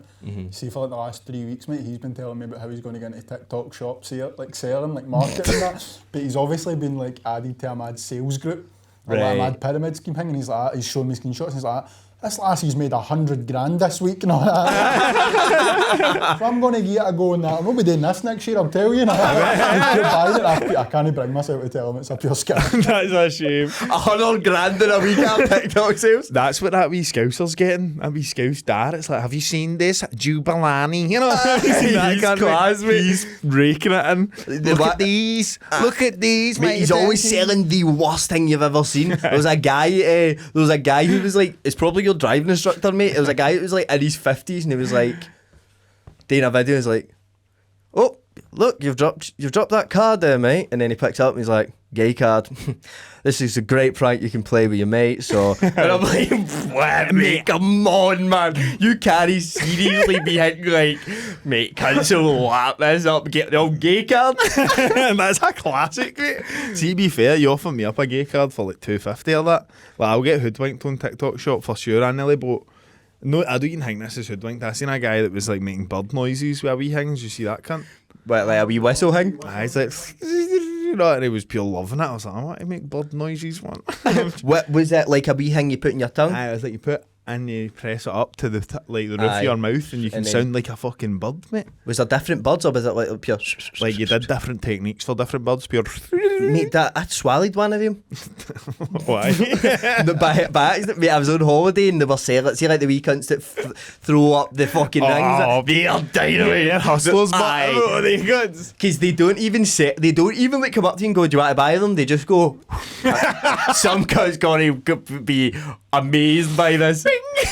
See for like the last 3 weeks, mate. He's been telling me about how he's going to get into TikTok shops here, like selling, like marketing that. But he's obviously been like added to a mad sales group. Or like a mad pyramid scheme thing, and he's like, he's showing me screenshots, and he's like, this lassie's made 100 grand this week and all that. If I'm going to get a go on that, I'm not be doing this next year, I'll tell you. I can't bring myself to tell him it's a pure scam. That's a shame. 100 grand in a week at TikTok sales. That's what that wee Scouser's getting. That wee Scouse dad. It's like, have you seen this? Jubilani. You know, that kind of thing. He's raking it in. Look at these. Look at these. Mate, he's always selling the worst thing you've ever seen. There was a guy who was like, it's probably your driving instructor, mate. There was a guy who was like in his 50s and he was like doing a video. He's like, oh, look, you've dropped that card there, mate. And then he picks up and he's like, gay card. This is a great prank you can play with your mate. So, and I'm like, what, mate? Come on, man. You can't seriously be hitting like, mate, cancel lap this up, get the old gay card. That's a classic, mate. See, to be fair, you offer me up a gay card for like $250 or that. Like, I'll get hoodwinked on TikTok shop for sure, I nearly bought. No, I don't even think this is hoodwinked. I seen a guy that was like making bird noises with a wee things. You see that cunt? What, like a wee whistle thing? He's like, you know, and he was pure loving it. I was like, I want to make bird noises, man. What was it, like a wee thing you put in your tongue? It was like you put and you press it up to the the roof of your mouth and you can sound like a fucking bird, mate. Was there different birds or was it like pure? Like you did different techniques for different birds. Pure. Mate, I swallowed one of them. Why? By accident, mate. I was on holiday and they were selling. See, like the wee cunts that throw up the fucking rings. They are dynamite. Hustlers, but they cunts. Because they don't even like come up to you and go, do you want to buy them? They just go. Some cunt's gonna be amazed by this.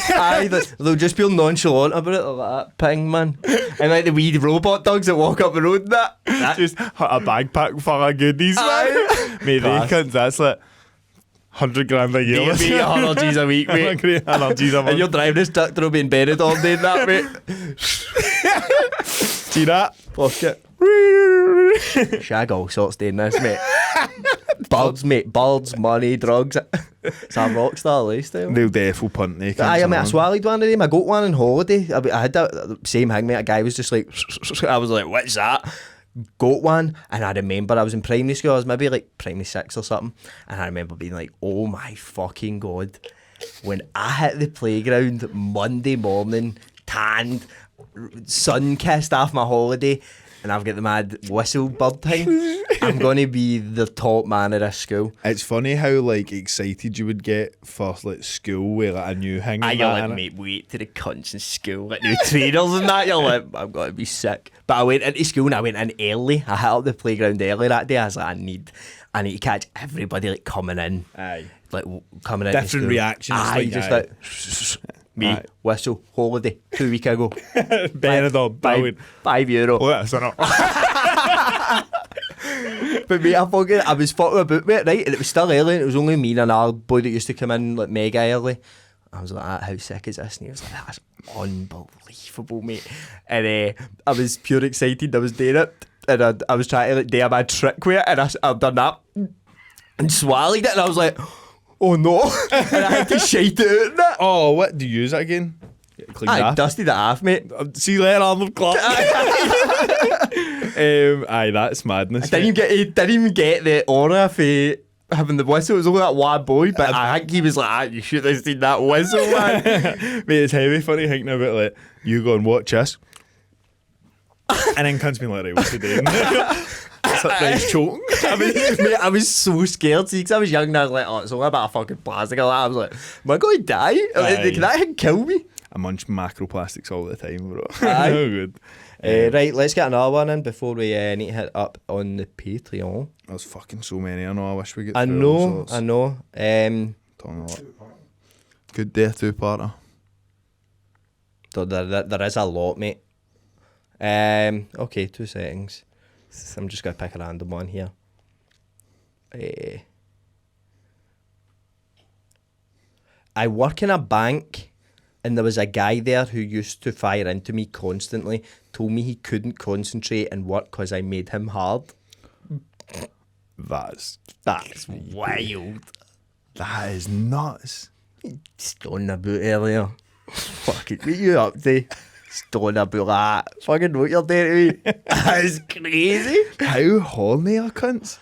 Aye, they'll just feel nonchalant about it like that. Ping, man. And like the wee robot dogs that walk up the road and that. Just a backpack full of goodies, man. Mate, they cunts, that's like 100 grand a year. Maybe 100 G's a week, mate. 100 G's a month. And your driving instructor will be in bed all day and that, mate. See that? Fuck it. Shag all sorts doing this, mate. Birds, mate. Birds, money, drugs. It's a rockstar lifestyle. They'll definitely punt they cunts. Aye, mate, I swallowed one of them. I got one on holiday. I had that same thing, mate. A guy was just like, I was like, what's that? Got one, and I remember I was in primary school. I was maybe like primary 6 or something, and I remember being like, oh my fucking god, when I hit the playground Monday morning, tanned, sun kissed off my holiday, and I've got the mad whistle bird thing, I'm gonna be the top man at this school. It's funny how like excited you would get for like school with like a new thing. You're like, mate, wait to the cunts in school, like new trainers and that. You're like, I'm gonna be sick. But I went into school and I went in early. I hit up the playground early that day. I was like, I need to catch everybody like coming in. Aye. Like coming in. Different reactions. Aye, like, just aye. like me, whistle, holiday, 2 weeks ago. Benidorm, €5. oh, that's enough. But mate, I was fucking about with it, right? And it was still early, and it was only me and another boy that used to come in like mega early. I was like, how sick is this? And he was like, that's unbelievable, mate. And I was pure excited. I was doing it, and I was trying to like do a bad trick with it, and I've done that and swallowed it, and I was like, oh no, and I had to shite it out in it. Oh, what do you use it again? Clean I that. dusted it off, mate. See you later, Arnold Clark. Aye, that's madness. I didn't even get the aura for having the whistle. It was only that one boy, but I think he was like, you should have seen that whistle, man. Mate, it's heavy funny thinking about like you go and watch this, and then cunts me like, right, what's he doing? It's like, right, he's choking. I was so scared. See, because I was young and I was like, oh, it's only about a fucking plastic or that. I was like, am I going to die? Can that thing kill me? I munch macroplastics all the time, bro. Aye. No good. Right, let's get another one in before we need to hit up on the Patreon. There's fucking so many. I know. I wish we could. I know. Talking a lot. Good day, two-parter. There is a lot, mate. Okay, 2 seconds. I'm just going to pick a random one here. I work in a bank, and there was a guy there who used to fire into me constantly, told me he couldn't concentrate and work because I made him hard. That's Wild. That is nuts. Stoned about earlier. Fucking, what you up to? Stoned about that. Fucking what you're doing to me. That's crazy. How horny are cunts?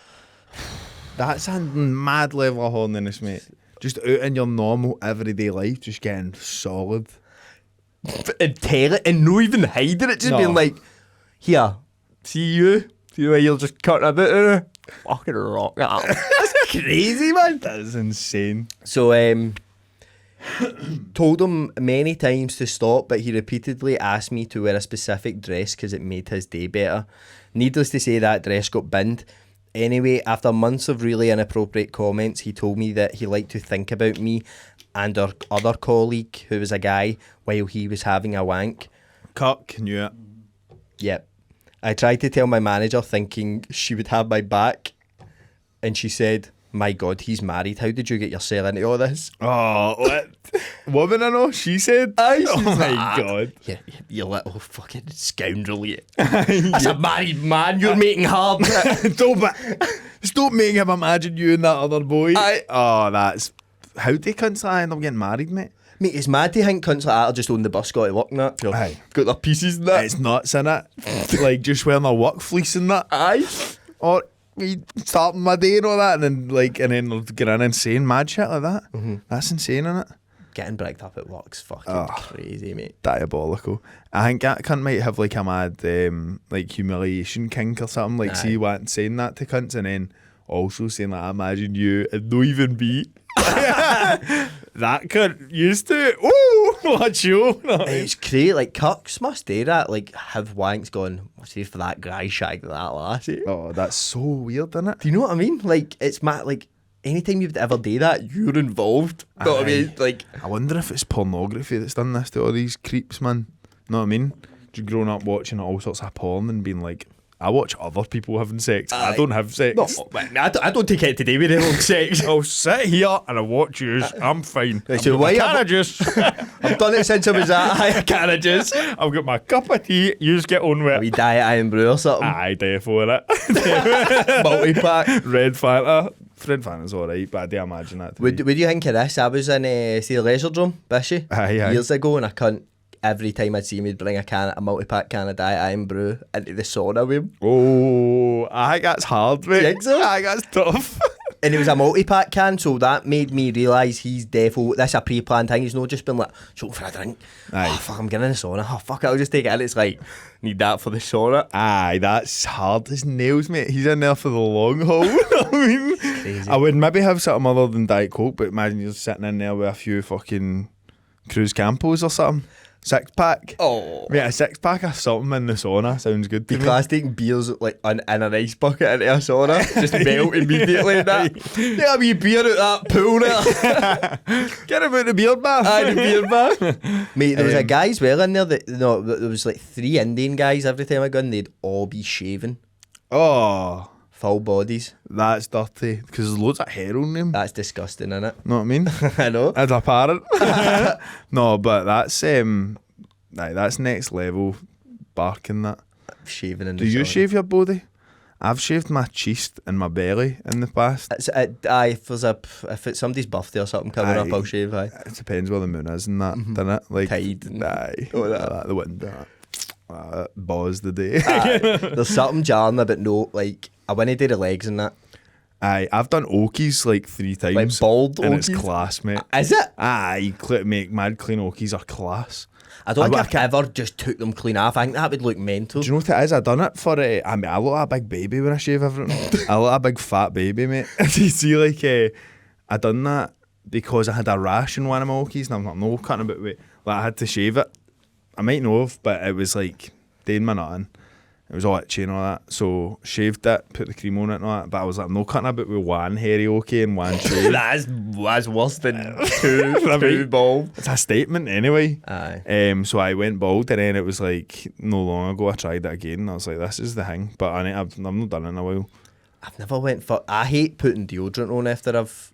That's a mad level of horniness, mate. Just out in your normal everyday life, just getting solid. And tell it and not even hiding it, just being like, here, see you where you're just cutting about it. Fucking rock that. That's crazy, man. That is insane. So, told him many times to stop, but he repeatedly asked me to wear a specific dress because it made his day better. Needless to say, that dress got binned. Anyway, after months of really inappropriate comments, he told me that he liked to think about me and our other colleague, who was a guy, while he was having a wank. Cuck, knew it. Yep. I tried to tell my manager thinking she would have my back, and she said, my God, he's married. How did you get yourself into all this? Oh, what? Woman I know, she said. Aye, Oh she's my like, God. Yeah, you little fucking scoundrel, you. That's a married man you're making hard. Stop making him imagine you and that other boy. Aye. Oh, that's... How do cunts end up getting married, mate? Mate, it's mad to think cunts like that are just on the bus got to work and that. Aye. Got their pieces and that. It's nuts, innit? Like, just wearing their work fleece and that. Aye. Or starting my day and all that, and then they'll get in and saying mad shit like that. Mm-hmm. That's insane, innit? Getting bricked up at work's fucking crazy, mate. Diabolical. I think that cunt might have like a mad like humiliation kink or something. Like, see what saying that to cunts, and then also saying like, I imagine you and not even be. That cunt used to. Ooh, watch you. It's crazy. Like, cucks must do that. Like, have wanks gone, see for that guy shagged that lassie. Oh, that's so weird, isn't it? Do you know what I mean? Like, it's mad. Like, anytime you'd ever do that, you're involved. Know what I mean? Like, I wonder if it's pornography that's done this to all these creeps, man. Know what I mean? Just growing up watching all sorts of porn and being like, I watch other people having sex. I don't have sex. no, I don't take it today with their own sex. I'll sit here and I watch you. I'm fine. So why I've done it since I was at higher carriages. I've got my cup of tea. You just get on with it. We diet iron brew or something. Aye, defo it. Multi-pack. Red Fanta. Red Fanta's alright, but I do imagine that. Would you think of this? I was in see the Leisure Dome, Bishy, Aye. years ago, and I cunt. Every time I'd see him, he'd bring a multi-pack can of diet iron brew into the sauna with him. Oh, I think that's hard, mate. You think so? I think that's tough. And it was a multi-pack can, so that made me realise he's defo. That's a pre-planned thing. He's not just been like, show for a drink. Aye. Oh, fuck, I'm getting in the sauna. Oh, fuck, I'll just take it in. It's like, need that for the sauna. Aye, that's hard as nails, mate. He's in there for the long haul. I mean, Crazy. I would maybe have something other than Diet Coke, but imagine you're sitting in there with a few fucking Cruz Campos or something. 6-pack. Oh. Mate, a 6-pack of something in the sauna sounds good to Be me. class taking beers like in an ice bucket into a sauna. Just melt immediately and that. Get a wee beer out that pool there. Get him out the beard bath. Aye, the beer bath. Mate, there was a guy as well in there that, there was like 3 Indian guys every time I go in, they'd all be shaving. Oh. Full bodies. That's dirty because there's loads of hair on them. That's disgusting, innit? Know what I mean? I know. As a parent. No, but that's next level barking that. Shaving in the Do you sauna. shave your body? I've shaved my chest and my belly in the past. If it's somebody's birthday or something coming up, I'll shave. Aye. It depends where the moon is and that, doesn't it? Like, Tide and all that. The wind. Buzz the day. There's something jarring about I wouldn't do the legs and that. Aye, I've done Okies like 3 times. Like bald and it's Okies? class, mate. Is it? Aye, mate, mad clean Okies are class. I don't think I've ever just took them clean off. I think that would look mental. Do you know what it is? I done it for I look like a big baby when I shave everything. I look like a big fat baby, mate. Do you see, I done that because I had a rash in one of my Okies, and I'm like, no, cutting about weight. Like, I had to shave it. I might know of, but it was like, doing my nothing. It was all itchy and all that. So, shaved it, put the cream on it and all that. But I was like, I'm not cutting about with one hairy Okie and one shave. That's worse than two bald. It's a statement anyway. Aye. So I went bald, and then it was like no long ago I tried it again, and I was like, this is the thing. But I've not done it in a while. I've never went for. I hate putting deodorant on after I've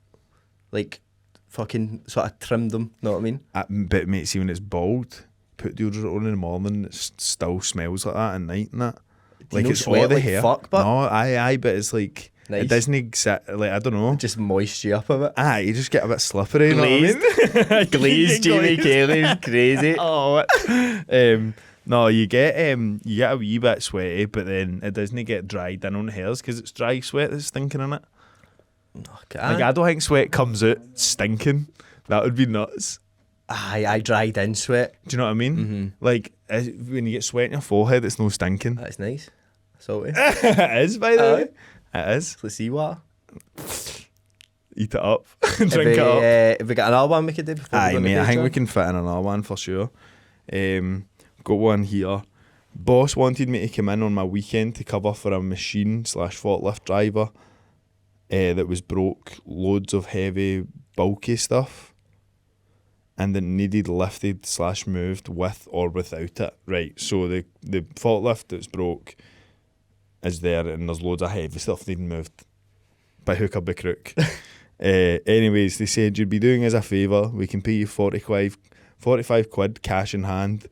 fucking sort of trimmed them. Know what I mean? But mate, see when it's bald, put deodorant on in the morning, it still smells like that at night and that. Do you not it's sweat all the like hair. fuck, but? No, aye, but it's like Nice. it doesn't sit like I don't know. Just moist you up a bit. Aye, you just get a bit slippery. You know what I mean? Glazed Jamie Kelly's crazy. Oh, no, you get a wee bit sweaty, but then it doesn't get dried in on the hairs because it's dry sweat that's stinking in it. Okay. Like, I don't think sweat comes out stinking. That would be nuts. I dried in sweat. Do you know what I mean? Mm-hmm. Like, when you get sweat in your forehead, it's no stinking. That's nice. Salty. It is, by the way. It is. Let's see what. Eat it up. Drink it up. Have we got another one we could do before we Aye, go on the mate, I page, think we John? can fit in another one for sure. Got one here. Boss wanted me to come in on my weekend to cover for a machine/forklift driver that was broke, loads of heavy, bulky stuff, and that needed lifted/moved with or without it. Right, so the forklift that's broke is there, and there's loads of heavy stuff needing moved by hook or by crook. Anyways, they said you'd be doing us a favour. We can pay you 45 quid cash in hand.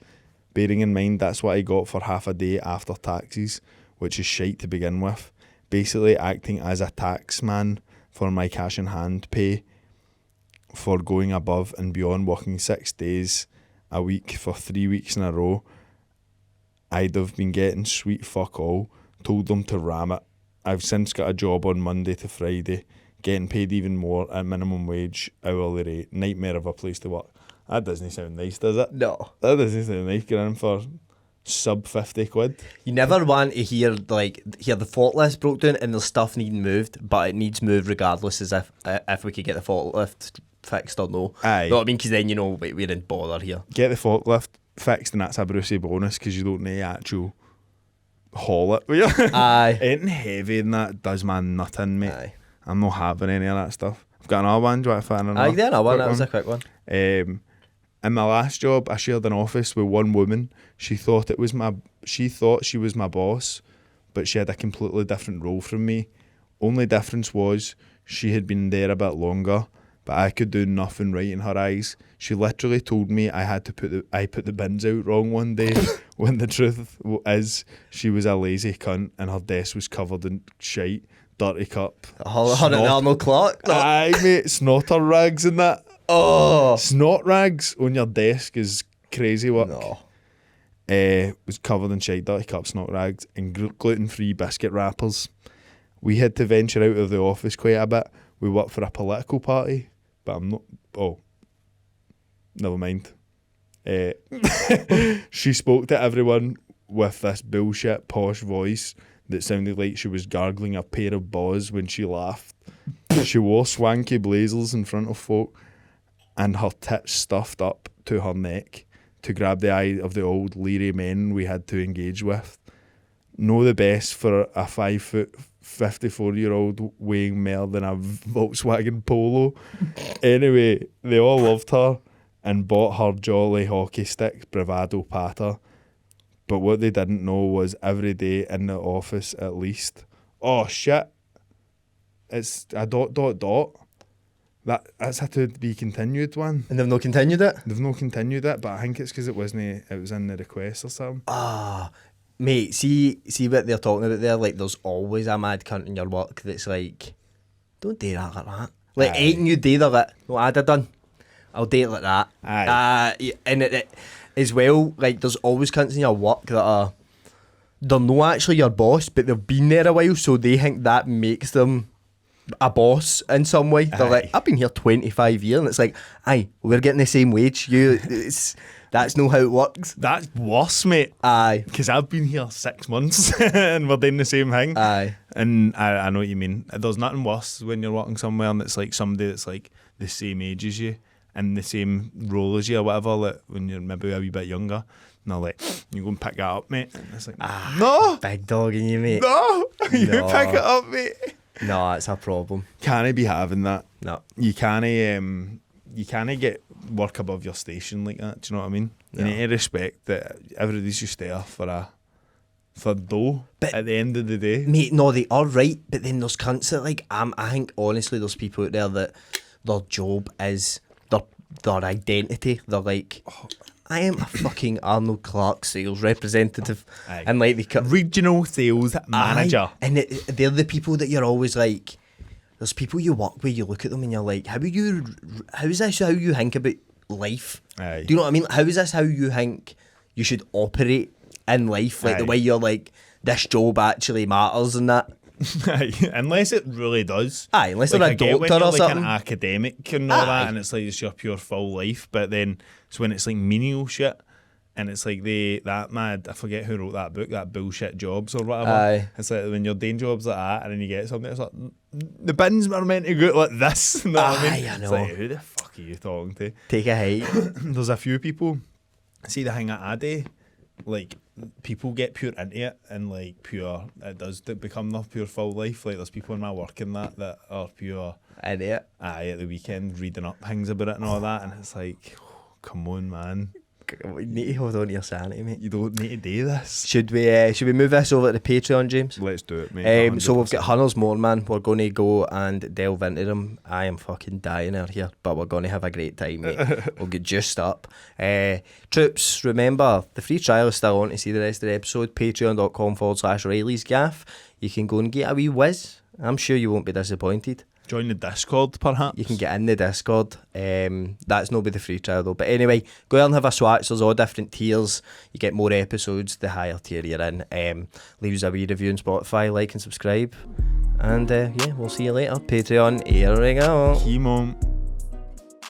Bearing in mind that's what I got for half a day after taxes, which is shite to begin with. Basically acting as a tax man for my cash in hand pay for going above and beyond, working 6 days a week for 3 weeks in a row. I'd have been getting sweet fuck all. Told them to ram it. I've since got a job on Monday to Friday, getting paid even more at minimum wage, hourly rate. Nightmare of a place to work. That doesn't sound nice, does it? No. That doesn't sound nice, getting in for sub 50 quid. You never want to hear the forklift broke down and there's stuff needing moved, but it needs moved regardless as if we could get the forklift fixed or no. Aye. Know what I mean? Because then you know we're in bother here. Get the forklift fixed and that's a Brucey bonus because you don't need actual haul it. Aye. Anything heavy and that does my nut in, mate. Aye. I'm not having any of that stuff. I've got another one. Do you want to find another? Aye, then I won. quick That was a quick one. In my last job, I shared an office with one woman. She thought she was my boss, but she had a completely different role from me. Only difference was she had been there a bit longer, but I could do nothing right in her eyes. She literally told me I put the bins out wrong one day, when the truth is she was a lazy cunt and her desk was covered in shite, dirty cup. Her normal clock. No. Aye, mate, snotter rags and that. Oh. Snot rags on your desk is crazy work. No. Was covered in shite, dirty cup, snot rags, and gluten-free biscuit wrappers. We had to venture out of the office quite a bit. We worked for a political party, but I'm not. Oh, never mind. She spoke to everyone with this bullshit posh voice that sounded like she was gargling a pair of balls when she laughed. She wore swanky blazers in front of folk, and her tits stuffed up to her neck to grab the eye of the old leery men we had to engage with. No the best for a 5 foot, 54-year-old weighing more than a Volkswagen Polo. Anyway, they all loved her and bought her jolly hockey stick bravado patter. But what they didn't know was every day in the office at least, oh shit, it's a ... That's had to be continued one. And they've not continued it? They've not continued it, but I think it's because it was in the request or something. Ah, mate, see what they're talking about there? Like, there's always a mad cunt in your work that's like, don't do that like that. Like, Aye. ain't you do that like, what I'd have done? I'll do it like that. Aye. And it as well, like, there's always cunts in your work that are, they're not actually your boss, but they've been there a while, so they think that makes them a boss in some way. They're like, I've been here 25 years, and it's like, aye, we're getting the same wage. That's not how it works. That's worse, mate. Aye. Because I've been here 6 months and we're doing the same thing. Aye. And I know what you mean. There's nothing worse when you're working somewhere and it's like somebody that's like the same age as you and the same role as you or whatever, like when you're maybe a wee bit younger. And they're like, you go and pick that up, mate. And it's like, no, Big dog in you, mate. no, you No. pick it up, mate. No, it's a problem. Can't I be having that? No. You can't get work above your station like that. Do you know what I mean? You No. need to respect that everybody's just there for dough But- at the end of the day. Mate, no, they are right, but then there's cunts that, like, I think, honestly, there's people out there that their job is their identity. They're like, I am a fucking Arnold Clark sales representative. Aye. And, like, they Regional sales manager. Aye. And they're the people that you're always like, there's people you work with, you look at them and you're like, how is this how you think about life? Aye. Do you know what I mean? How is this how you think you should operate in life? Like, the Aye. way you're like, this job actually matters and that. Aye, unless it really does. Aye, unless Like, they're I a get when doctor you're or like something. an academic and all Aye. that, and it's like it's your pure full life. But then it's when it's like menial shit, and it's like that mad. I forget who wrote that book, that bullshit jobs or whatever. Aye. It's like when you're doing jobs like that, and then you get something. It's like the bins are meant to go like this. You know what I mean? Aye, I It's know. like, who the fuck are you talking to? Take a hike. There's a few people. See the thing that I do, like people get pure into it and like pure. It does become their pure full life. Like there's people in my work and that are pure. And it. Aye, at the weekend reading up things about it and all that, and it's like, come on, man, You need to hold on to your sanity, mate. you don't need to do this. Should we move this over to Patreon, James? Let's do it, mate. So we've got Hunters more, man. We're going to go and delve into them. I am fucking dying out here, but we're going to have a great time, mate. We'll get juiced up. Troops, remember, the free trial is still on to see the rest of the episode. Patreon.com/Reilly's Gaff. You can go and get a wee whiz. I'm sure you won't be disappointed. Join the Discord, perhaps. You can get in the Discord. That's not with the free trial though. But anyway, go out and have a swatch. There's all different tiers. You get more episodes the higher tier you're in. Leave us a wee review on Spotify, like and subscribe. And yeah, we'll see you later. Patreon, here we go. Come on.